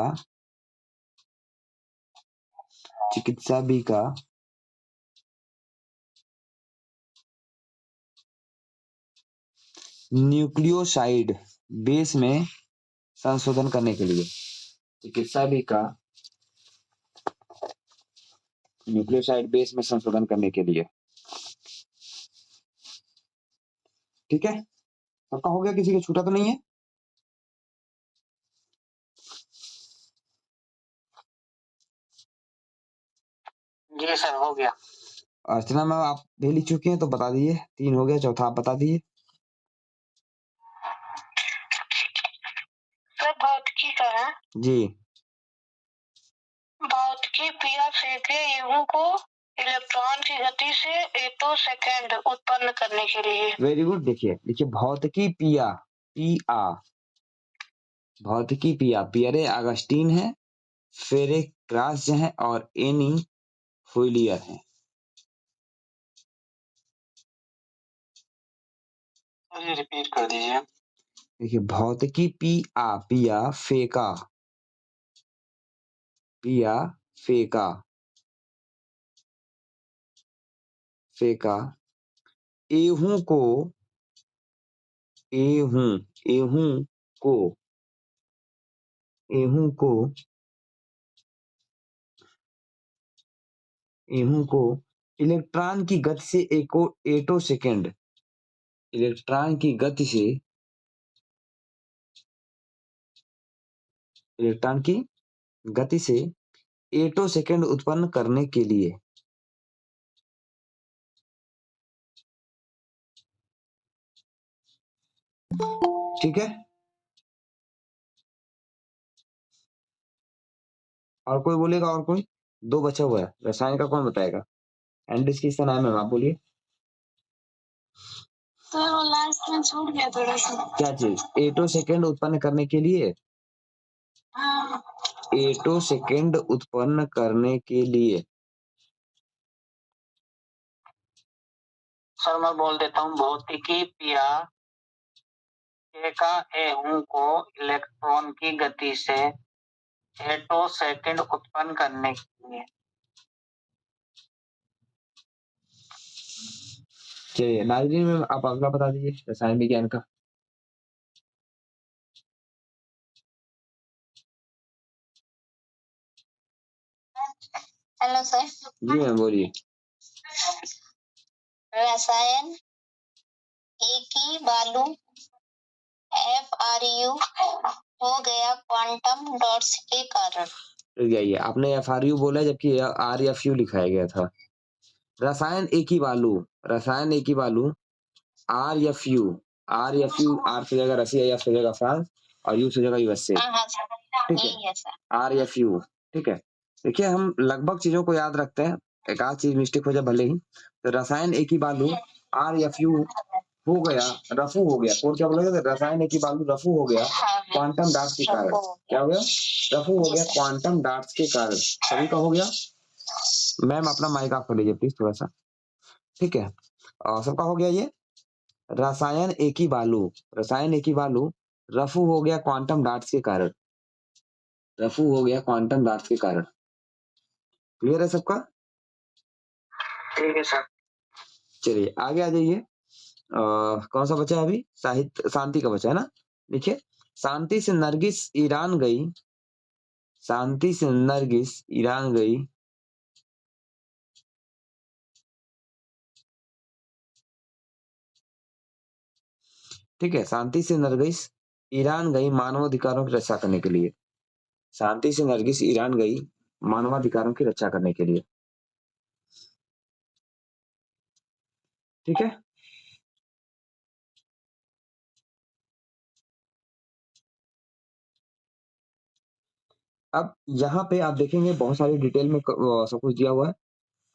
न्यूक्लियोसाइड बेस में संशोधन करने के लिए। चिकित्सा बीटा न्यूक्लियोसाइड बेस में संशोधन करने के लिए। ठीक है, सबका हो गया, किसी का छूटा तो नहीं है? जी सर हो गया। अर्चना मैम आप भी लिख चुकी हैं तो बता दीजिए, 3 हो गया, चौथा आप बता दीजिए। सर भौतिकी का है जी। भौतिकी पिया फेंके गेहूं को इलेक्ट्रॉन की गति से एटो सेकेंड उत्पन्न करने के लिए। Very good. देखिए भौतिकी पिया भौतिकी पियरे अगस्टीन है, फेरे क्रास है और एनी हुइलियर है। रिपीट कर दीजिए। देखिए भौतिकी पिया फेका एहू को इलेक्ट्रॉन की गति से एटो सेकेंड इलेक्ट्रॉन की गति से एटो सेकेंड उत्पन्न करने के लिए। ठीक है, और कोई बोलेगा? और कोई? 2 बचा हुआ है, रसायन का कौन बताएगा? एंड्रिस किसका नाम है आप बोलिए। सर वो लास्ट में छूट गया थोड़ा सा। क्या चीज? एटो सेकेंड उत्पन्न करने के लिए। हाँ। एटो सेकेंड उत्पन्न करने के लिए। सर मैं बोल देता हूँ, भौतिकी पिया एहू को इलेक्ट्रॉन की गति से एटो सेकेंड उत्पन्न करने के लिए। चलिए नाजरीन में आप अगला बता दीजिए रसायन विज्ञान का। Hello sir. जी मैम बोलिए। रसायन एक ही बालू FRU हो गया क्वांटम डॉट्स के कारण। ये आपने FRU बोला जबकि RFU लिखाया गया था। रसायन एक ही बालू RFU आर से जगह रसिया, F से जगह फ्रांस और U से जगह USA। ठीक है, RFU। ठीक है, देखिए हम लगभग चीजों को याद रखते हैं, एक आध चीज मिस्टेक हो जाए भले ही। तो रसायन एक ही बालू RFU हो गया, रफू हो गया। और क्या बोला? रसायन एक ही बालू रफू हो गया क्वांटम डॉट्स के कारण। क्या हो गया? रफू हो गया क्वांटम डॉट्स के कारण। सभी का हो गया। मैम अपना माइक ऑफ कर लीजिए प्लीज थोड़ा सा। ठीक है, सबका हो गया। ये रसायन एक ही बालू रफू हो गया क्वांटम डॉट्स के कारण। क्लियर है सबका? ठीक है सर। चलिए आगे आ जाइए। कौन सा बचा है अभी? साहित्य शांति का बचा है ना। देखिए शांति से नरगिस ईरान गई ठीक है, शांति से नरगिस ईरान गई मानवाधिकारों की रक्षा करने के लिए। शांति से नरगिस ईरान गई मानवाधिकारों की रक्षा करने के लिए। ठीक है, अब यहाँ पे आप देखेंगे बहुत सारी डिटेल में सब कुछ दिया हुआ है।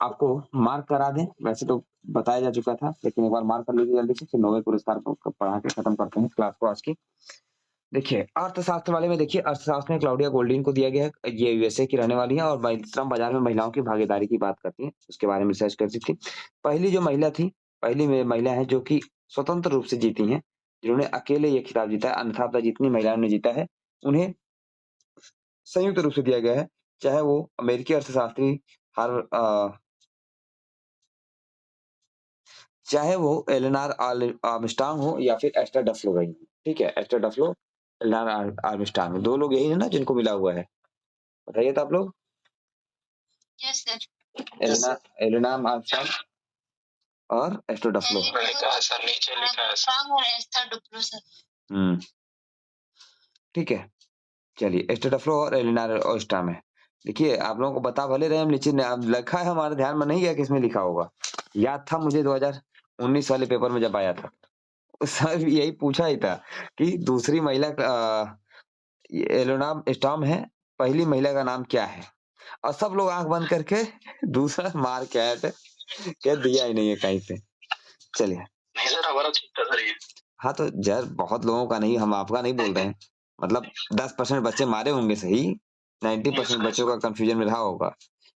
आपको मार्क करा दें, वैसे तो बताया जा चुका था, लेकिन एक बार मार्क कर लीजिए जल्दी से, फिर नोबेल पुरस्कार को पढ़ा के खत्म करते हैं क्लास को आज की। देखिए अर्थशास्त्र वाले में, देखिए अर्थशास्त्र में क्लाउडिया गोल्डीन को दिया गया है, ये यूएसए की रहने वाली है और श्रम बाजार में महिलाओं की भागीदारी की बात करती है, उसके बारे में रिसर्च करती थी। पहली जो महिला थी, पहली महिला है जो कि स्वतंत्र रूप से जीती हैं, जिन्होंने अकेले ये खिताब जीता है, अन्यथा जितनी महिलाओं ने जीता है उन्हें संयुक्त रूप से दिया गया है, चाहे वो अमेरिकी अर्थशास्त्री चाहे वो एलेनार आर्मस्ट्रांग हो या फिर एस्टर डफलो रही हो। ठीक है, एस्टर डफलो, एलेनार आर्मस्ट्रांग, दो लोग यही है ना जिनको मिला हुआ है, बताइए तो आप लोग। Yes sir. एलेनार आर्मस्ट्रांग और एस्टर डफलो। लिखा है सर, नीचे लिखा है आर्मस्ट्रांग और एस्टर डुप्लो सर। ठीक है, चलिए एस्टर डफलो और एलेनार आर्मस्ट्रांग है। देखिए आप लोगों को बता भले रहे हम, नीचे लिखा है, हमारे ध्यान में नहीं गया किसमें लिखा होगा, याद था मुझे 2019 वाले पेपर में जब आया था, सर यही पूछा ही था कि दूसरी महिला एलोना स्टॉर्म है, पहली महिला का नाम क्या है, और सब लोग आंख बंद करके दूसरा मार कैट कह दिया ही नहीं है कहीं पे। चलिए नहीं सर, हमारा ठीक था सर ये। हाँ तो यार बहुत लोगों का नहीं, हम आपका नहीं बोल रहे हैं, मतलब 10% बच्चे मारे होंगे सही, 90% बच्चों का कंफ्यूजन में रहा होगा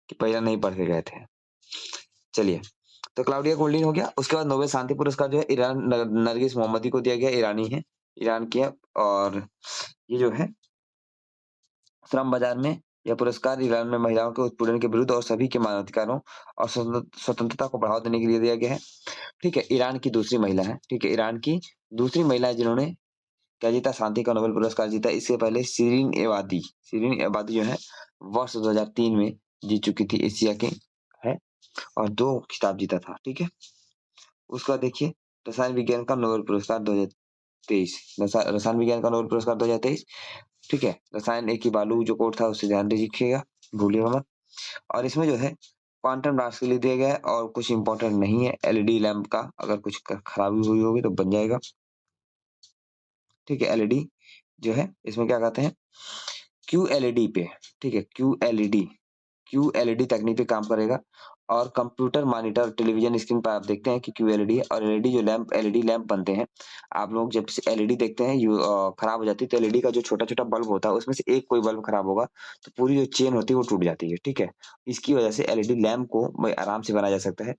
कि पहला नहीं पढ़ के गए थे। चलिए, तो क्लाउडिया गोल्डीन हो गया। उसके बाद नोबेल शांति पुरस्कार जो है ईरान नरगिस मोहम्मदी को दिया गया, ईरानी है, ईरान की है, और ये जो है श्रम बाजार में यह पुरस्कार ईरान में महिलाओं के उत्पीड़न के विरुद्ध और सभी के मानवाधिकारों और स्वतंत्रता को बढ़ावा देने के लिए दिया गया है। ठीक है, ईरान की दूसरी महिला है, ठीक है, ईरान की दूसरी महिला है जिन्होंने क्या जीता, शांति का नोबेल पुरस्कार जीता। इससे पहले शिरीन एबादी जो है वर्ष 2003 में जीत चुकी थी, एशिया के है, और 2 खिताब जीता था। ठीक है, उसका देखिए रसायन विज्ञान का नोबेल पुरस्कार 2023, रसायन विज्ञान का नोबेल पुरस्कार 2023। ठीक है, रसायन एक ही बालू जो कोड था उससे ध्यान दीजिएगा, भूलिएगा मत। और इसमें जो है क्वांटम डाट्स के लिए दिया गया है और कुछ इंपॉर्टेंट नहीं है, एलईडी लैंप का अगर कुछ खराबी हुई होगी तो बन जाएगा। ठीक है, एलईडी जो है इसमें क्या कहते हैं, क्यूएलईडी पे, ठीक है, क्यूएलईडी तकनीक पे काम करेगा, और कंप्यूटर मॉनिटर टेलीविजन स्क्रीन पर आप देखते हैं कि क्यूएलईडी है, और एलईडी जो लैंप एलईडी लैंप बनते हैं, आप लोग जब एलईडी देखते हैं खराब हो जाती है, तो एलईडी का जो छोटा-छोटा बल्ब होता है उसमें से एक कोई बल्ब खराब होगा तो पूरी जो चेन होती है वो टूट जाती है। ठीक है, इसकी वजह से एलईडी लैंप को आराम से बनाया जा सकता है।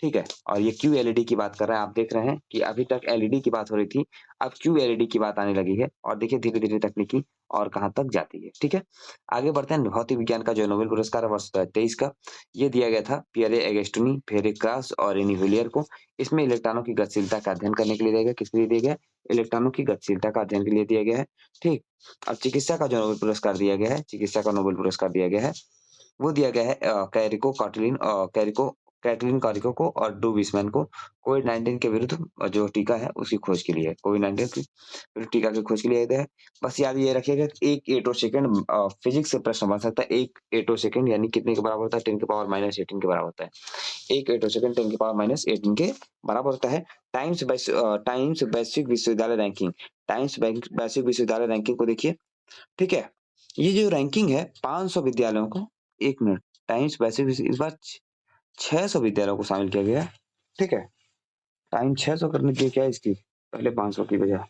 ठीक है, और ये क्यूएलईडी की बात कर रहे हैं, आप देख रहे हैं कि अभी तक एलईडी की बात हो रही थी, अब क्यूएलईडी की बात आने लगी है, और देखिए धीरे-धीरे तकनीकी और कहाँ तक जाती है। ठीक है, आगे बढ़ते हैं। भौतिक विज्ञान का जो नोबेल पुरस्कार है वर्ष 2023 का, ये दिया गया था पियरे एगस्टिनी, फेरेक्रास और रेनी व्हिलियर को। इसमें इलेक्ट्रॉनों की गतिशीलता का अध्ययन करने के लिए दिया गया। किसके लिए दिया गया? इलेक्ट्रॉनों की गतिशीलता का अध्ययन के लिए दिया गया है। ठीक, अब चिकित्सा का जो नोबेल पुरस्कार दिया गया है, चिकित्सा का नोबेल पुरस्कार दिया गया है, वो दिया गया है कैटलिन कारिको को और ड्रू विसमैन को, कोविड-19 के विरुद्ध जो टीका है उसकी खोज के लिए, कोविड-19 की विरुद्ध टीका की खोज के लिए दिया है। बस याद ये रखिएगा कि 1 एटोसेकंड फिजिक्स से प्रश्न बन सकता है। 1 एटोसेकंड यानी कितने के बराबर होता है? 10 की पावर -18 के बराबर होता है। 1 एटोसेकंड 10 की पावर -18 के बराबर होता है। टाइम्स वैश्विक विश्वविद्यालय रैंकिंग, वैश्विक विश्वविद्यालय रैंकिंग को देखिए। ठीक है, ये जो रैंकिंग है 500 विद्यालयों को, 1 मिनट, टाइम्स वैश्विक इस बार 600 विद्यालयों को शामिल किया गया है। ठीक है, टाइम 600 करने की क्या है इसकी, पहले 500 की बजाय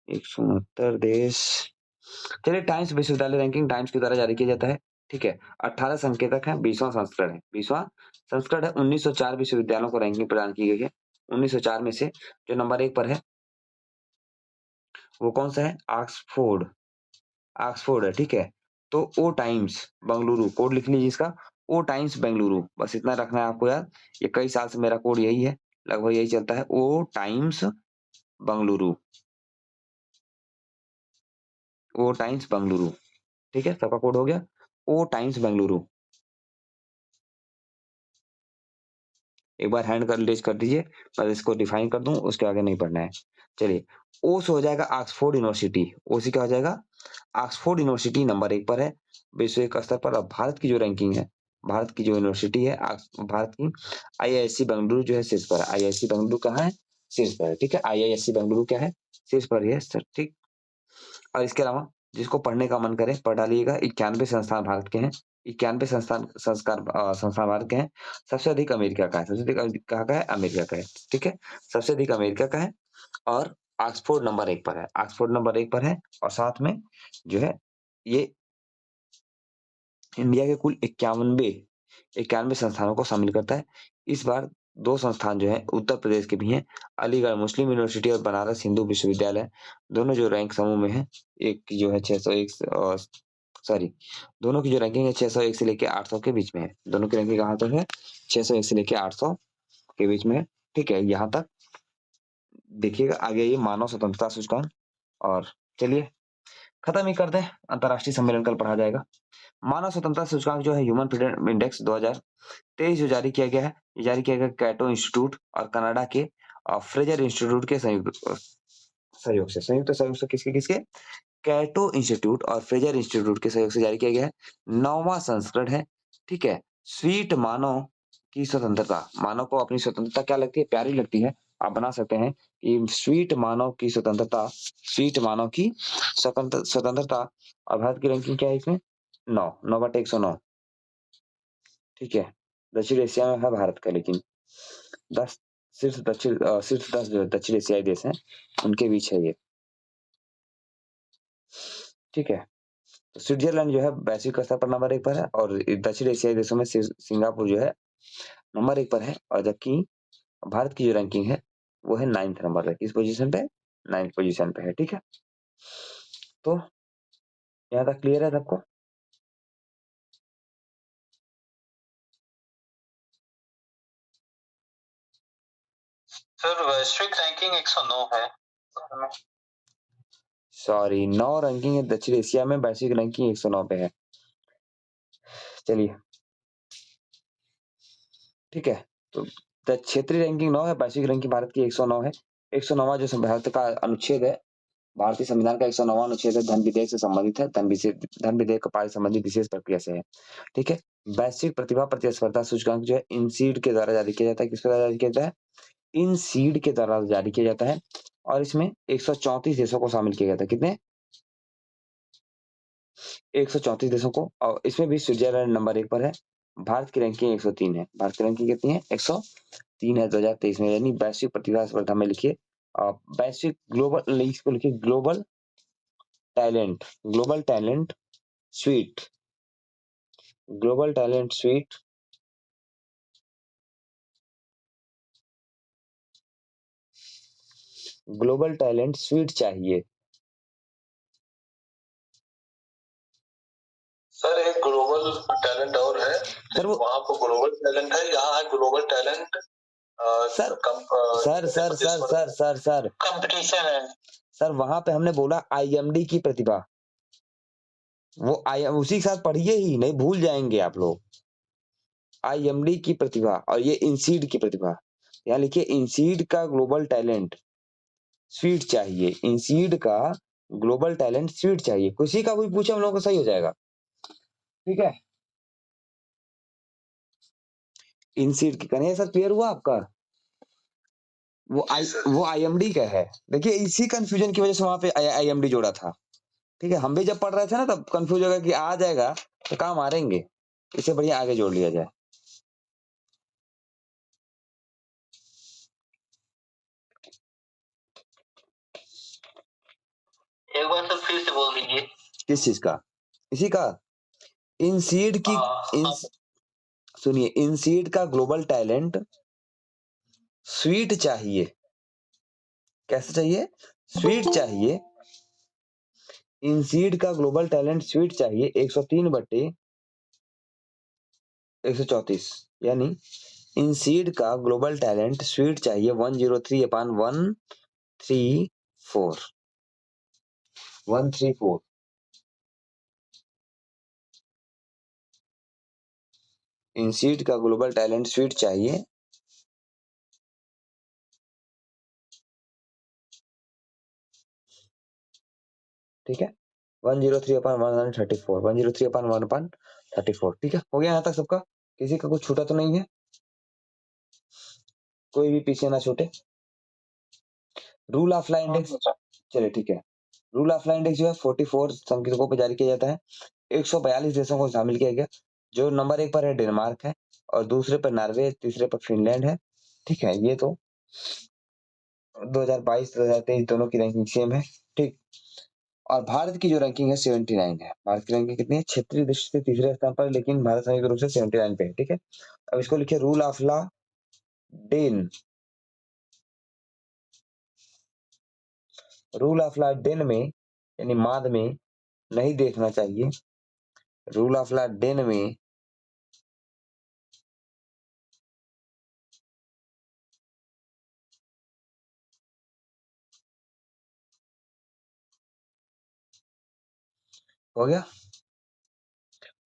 169 देश। चलिए, टाइम्स विश्वविद्यालय रैंकिंग टाइम्स के द्वारा जारी किया जाता है। ठीक है, 18 संकेतक है, 20वां संस्करण है, 20वां संस्करण है। 1904 विश्वविद्यालयों को रैंकिंग प्रदान की गई है। 1904 में से जो नंबर 1 पर है वो कौन सा है? ऑक्सफोर्ड है। ठीक है, तो ओ टाइम्स बेंगलुरु, कोड लिख लीजिए इसका, ओ टाइम्स बेंगलुरु, बस इतना रखना है आपको याद। ये कई साल से मेरा कोड यही है, लगभग यही चलता है, ओ टाइम्स बेंगलुरु, ओ टाइम्स बेंगलुरु। ठीक है, सबका कोड हो गया, ओ टाइम्स बेंगलुरु। एक बार हैंड कर रेज कर दीजिए, पर इसको डिफाइन कर दूं, उसके आगे नहीं पढ़ना है। चलिए, ओ से हो जाएगा ऑक्सफोर्ड यूनिवर्सिटी। ओ से क्या हो जाएगा? ऑक्सफोर्ड यूनिवर्सिटी नंबर 1 पर है विश्व के स्तर पर। अब भारत की जो रैंकिंग है, भारत की जो यूनिवर्सिटी है भारत की, आईआईएससी बेंगलुरु जो है शीर्ष पर है। आईआईएससी बेंगलुरु कहाँ है? शीर्ष पर है। ठीक है, आईआईएससी बेंगलुरु क्या है? शीर्ष पर है सर। ठीक, और इसके अलावा जिसको पढ़ने का मन करे पढ़ डालिएगा। 91 संस्थान भारत के हैं, 91 संस्थान भारत के हैं। सबसे अधिक अमेरिका का है, सबसे अधिक कहाँ का है? अमेरिका का है। ठीक है, सबसे अधिक अमेरिका का है, और ऑक्सफोर्ड नंबर 1 पर है। ऑक्सफोर्ड नंबर 1 पर है, और साथ में जो है ये इंडिया के कुल 91 संस्थानों को शामिल करता है। इस बार 2 संस्थान जो है उत्तर प्रदेश के भी हैं, अलीगढ़ मुस्लिम यूनिवर्सिटी और बनारस हिंदू विश्वविद्यालय, दोनों जो रैंक समूह में है। एक की जो है 601 दोनों की जो रैंकिंग है 601 से लेके 800 के बीच में है। दोनों की रैंकिंग कहाँ तक है? 601 से लेके 800 के बीच में है। ठीक है, यहाँ तक देखिएगा। आगे ये मानव स्वतंत्रता सूचकांक, और चलिए खत्म ही कर दें, अंतर्राष्ट्रीय सम्मेलन कल पढ़ा जाएगा। मानव स्वतंत्रता सूचकांक जो है ह्यूमन फ्रीडम इंडेक्स 2023 जो जारी किया गया है, ये जारी किया गया कैटो इंस्टीट्यूट और कनाडा के फ्रेजर इंस्टीट्यूट के संयुक्त सहयोग से किसके कैटो इंस्टीट्यूट और फ्रेजर इंस्टीट्यूट के सहयोग से जारी किया गया है। 9वां संस्करण है। ठीक है, स्वीट मानव की स्वतंत्रता, मानव को अपनी स्वतंत्रता क्या लगती है? प्यारी लगती है। आप बना सकते हैं कि स्वीट मानव की स्वतंत्रता, स्वीट मानव की स्वतंत्रता। और भारत की रैंकिंग क्या है इसमें? 9/109। ठीक है, दक्षिण एशिया में है भारत का, लेकिन 10 सिर्फ 10 जो दक्षिण एशियाई देश हैं उनके बीच है ये। ठीक है, तो स्विट्जरलैंड जो है वैश्विक स्तर पर नंबर 1 पर है, और दक्षिण एशियाई देशों में सिंगापुर जो है नंबर 1 पर है, और जबकि भारत की जो रैंकिंग है वो है 9th नंबर पे। किस पोजीशन पे? 9th पोजीशन पे है। ठीक है, तो यहाँ तक क्लियर है सबको? सर वैश्विक रैंकिंग 109 है। सॉरी, 9 रैंकिंग है दक्षिण एशिया में, वैश्विक रैंकिंग 109 पे है। चलिए, ठीक है, तो क्षेत्रीय रैंकिंग 9 है, वैश्विक रैंकिंग भारत की 109 है। 109वां जो भारत का अनुच्छेद है, भारतीय संविधान का 109वां अनुच्छेद है, धन विधेयक से संबंधित है। धन विधेयक कार्य संबंधित विशेष प्रक्रिया से है। ठीक है, वैश्विक प्रतिभा प्रतिस्पर्धा सूचकांक जो है इनसीड के द्वारा जारी किया जाता है। किसके द्वारा जारी किया जाता है? इनसीड के द्वारा जारी किया जाता है, और इसमें 134 देशों को शामिल किया जाता है। कितने? 134 देशों को, और इसमें भी स्विट्जरलैंड नंबर 1 पर है। भारत की रैंकिंग 103 है। भारत की रैंकिंग कितनी है? 103 है 2023 में। यानी वैश्विक प्रतिभा स्पर्धा में लिखिए वैश्विक ग्लोबल, इसको लिखिए global talent, global talent sweet, global talent sweet global talent sweet चाहिए। सर एक ग्लोबल टैलेंट और है सर, वो वहाँ पर ग्लोबल टैलेंट है, यहाँ है global talent sir sir sir sir sir sir sir competition है। सर वहां पे हमने बोला आईएमडी की प्रतिभा, वो उसी के साथ पढ़िए ही, नहीं भूल जाएंगे आप लोग। आईएमडी की प्रतिभा और ये इंसीड की प्रतिभा, यहाँ लिखिए इंसीड का ग्लोबल टैलेंट स्वीट चाहिए। इंसीड का ग्लोबल टैलेंट स्वीट चाहिए, किसी का भी पूछे हम लोगों को सही हो जाएगा। ठीक है, इंसीड की कन्हैया सर क्लियर हुआ आपका? वो आईएमडी का है। देखिए इसी कंफ्यूजन की वजह से वहां पे आईएमडी जोड़ा था। ठीक है, हम भी जब पढ़ रहे थे ना तब कंफ्यूज होगा कि आ जाएगा तो कहाँ मारेंगे, इससे बढ़िया आगे जोड़ लिया जाए। एक बार तो फिर से बोल दीजिए। किस चीज का? इसी का इंसीड की सुनिए, इंसीड का ग्लोबल टैलेंट स्वीट चाहिए। कैसे चाहिए? स्वीट चाहिए। इंसीड का ग्लोबल टैलेंट स्वीट चाहिए 103/134, यानी इंसीड का ग्लोबल टैलेंट स्वीट चाहिए 103/134। इंसीड का ग्लोबल टैलेंट स्वीट चाहिए ठीक है 103/134 103/134 ठीक है। हो गया यहाँ तक सबका? किसी का कुछ छूटा तो नहीं है? कोई भी पीछे ना छूटे। रूल ऑफ ला इंडेक्स, चलिए ठीक है। रूल ऑफ ला इंडेक्स जो है 44 संकेतकों पर जारी किया जाता है। 142 देशों को शामिल किया गया। जो नंबर 1 पर है डेनमार्क है और दूसरे पर नॉर्वे, तीसरे पर फिनलैंड है। ठीक है, ये तो 2022-2023 दोनों की रैंकिंग सेम है। ठीक, और भारत की जो रैंकिंग है 79 है। भारत की रैंकिंग कितनी है? क्षेत्रीय दृष्टि से तीसरे स्थान पर, लेकिन भारत संयुक्त रूप से 79 पे है। ठीक है, अब इसको लिखिए rule of law den. Rule of law den में यानी माद में नहीं देखना चाहिए। रूल ऑफ ला डेन में हो गया,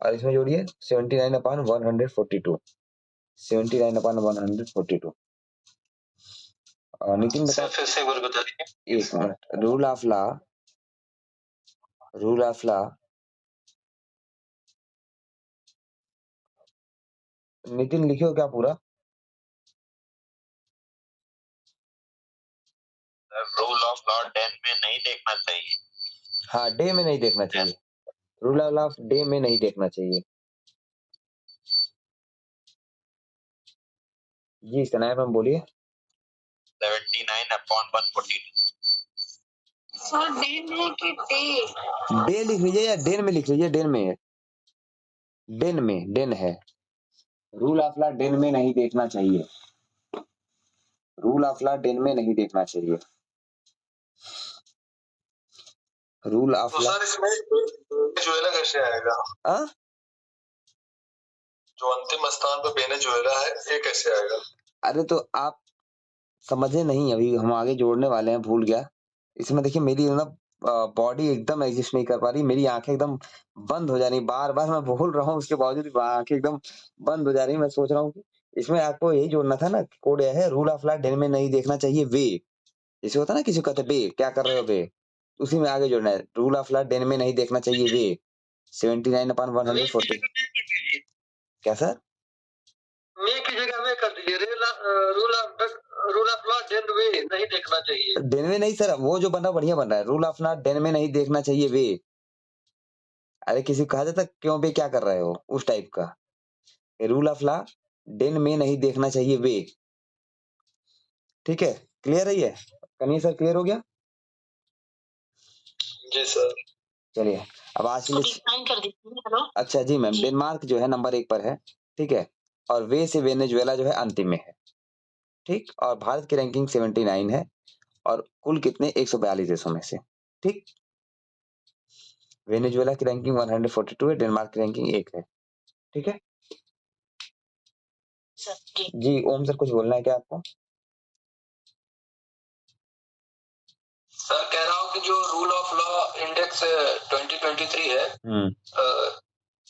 और इसमें जोड़िए 79/142 79/142। नितिन बता, फिर से एक बार बता दीजिए। एक मिनट। रूल ऑफ ला नितिन लिखियो क्या पूरा? रूल ऑफ लॉ डेन में नहीं देखना चाहिए। हाँ, डे में नहीं देखना चाहिए। रूल ऑफ डे में नहीं देखना चाहिए। जी सनायब हम बोलिए। 79/142। सर डेन है कि डे? डे लिख लीजिए या डेन में लिख लीजिए। डेन में है, डेन है। रूल ऑफ लॉ डेन में नहीं देखना चाहिए। रूल ऑफ लॉ डेन में नहीं देखना चाहिए। रूल ऑफ तो लॉ सर इसमें वेनेजुएला कैसे आएगा? हाँ, जो अंतिम स्थान पर वेनेजुएला है ये कैसे आएगा? अरे तो आप समझे नहीं, अभी हम आगे जोड़ने वाले हैं, भूल गया। इसमें देखिए मेरी ना बॉडी एकदम एग्जिस्ट नहीं कर पा रही, मेरी आंखें एकदम बंद हो जा रही। बार बार मैं बोल रहा हूँ, उसके बावजूद आंखें एकदम बंद हो जा रही। मैं सोच रहा हूँ कि इसमें आपको यही जोड़ना था ना। कोड यह है, रूल ऑफ लॉ डेन में नहीं देखना चाहिए वे। जैसे होता है ना, किसी को कहते हैं बे, क्या कर रहे हो बे, उसी में आगे जोड़ना है। रूल ऑफ लॉ डेन में नहीं देखना चाहिए वे 79/140। क्या सर? मे की जगह में कर दीजिए। रूल ऑफ लॉ डेन में नहीं देखना चाहिए। डेन में नहीं सर, वो जो बना बढ़िया बन रहा है। रूल ऑफ लॉ डेन में नहीं देखना चाहिए वे। अरे किसी को कहा जाता क्यों बे क्या कर रहे हो, उस टाइप का। रूल ऑफ लॉ डेन में नहीं देखना चाहिए वे। ठीक है, क्लियर है ये? कन्हैया सर क्लियर हो गया? जी सर। चलिए अब आज के लिए कर दीजिए। अच्छा जी मैम, डेनमार्क जो है नंबर 1 पर है। ठीक है, और वे से वेनेजुएला जो है अंतिम में है। ठीक, और भारत की रैंकिंग 79 है और कुल कितने 142 देशों में से। ठीक, वेनेजुएला की रैंकिंग 142 है, डेनमार्क की रैंकिंग 1 है। ठीक है जी। ओम सर कुछ बोलना है क्या आपको? सर कह रहा हूँ कि जो रूल ऑफ लॉ इंडेक्स 2023 है,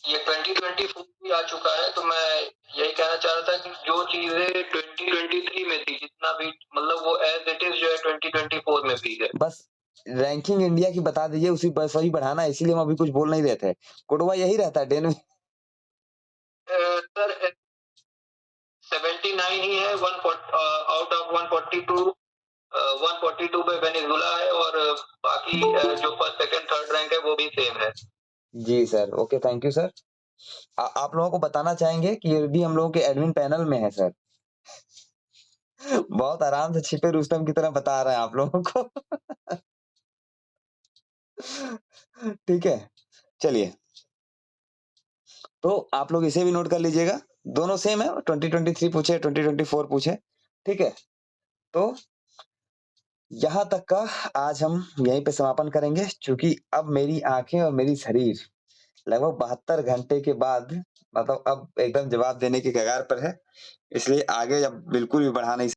ये 2024 भी आ चुका है। तो मैं यही कहना चाह रहा था कि जो चीजें 2023 में थी, जितना भी मतलब वो एज इट इज जो है 2024 में भी है। बस रैंकिंग इंडिया की बता दीजिए, उसी बस वही बढ़ाना है, इसीलिए हम अभी कुछ बोल नहीं रहे थे। कोडवा यही रहता है डेन में। सर 79 ही है, आउट ऑफ 142 142 पे वेनेजुएला है और बाकी जो फर्स्ट सेकंड थर्ड रैंक है वो भी सेम है। जी sir, okay thank you sir. आप लोगों को बताना चाहेंगे कि ये भी हम लोगों के एडमिन पैनल में है सर। बहुत आराम से छिपे रुस्तम की तरह बता रहे हैं आप लोगों को। ठीक है, चलिए तो आप लोग इसे भी नोट कर लीजिएगा, दोनों सेम है। 2023 पूछे, 2024 पूछे। ठीक है, तो यहां तक का आज हम यहीं पे समापन करेंगे, क्योंकि अब मेरी आंखें और मेरी शरीर लगभग 72 घंटे के बाद मतलब अब एकदम जवाब देने के कगार पर है, इसलिए आगे अब बिल्कुल भी बढ़ा नहीं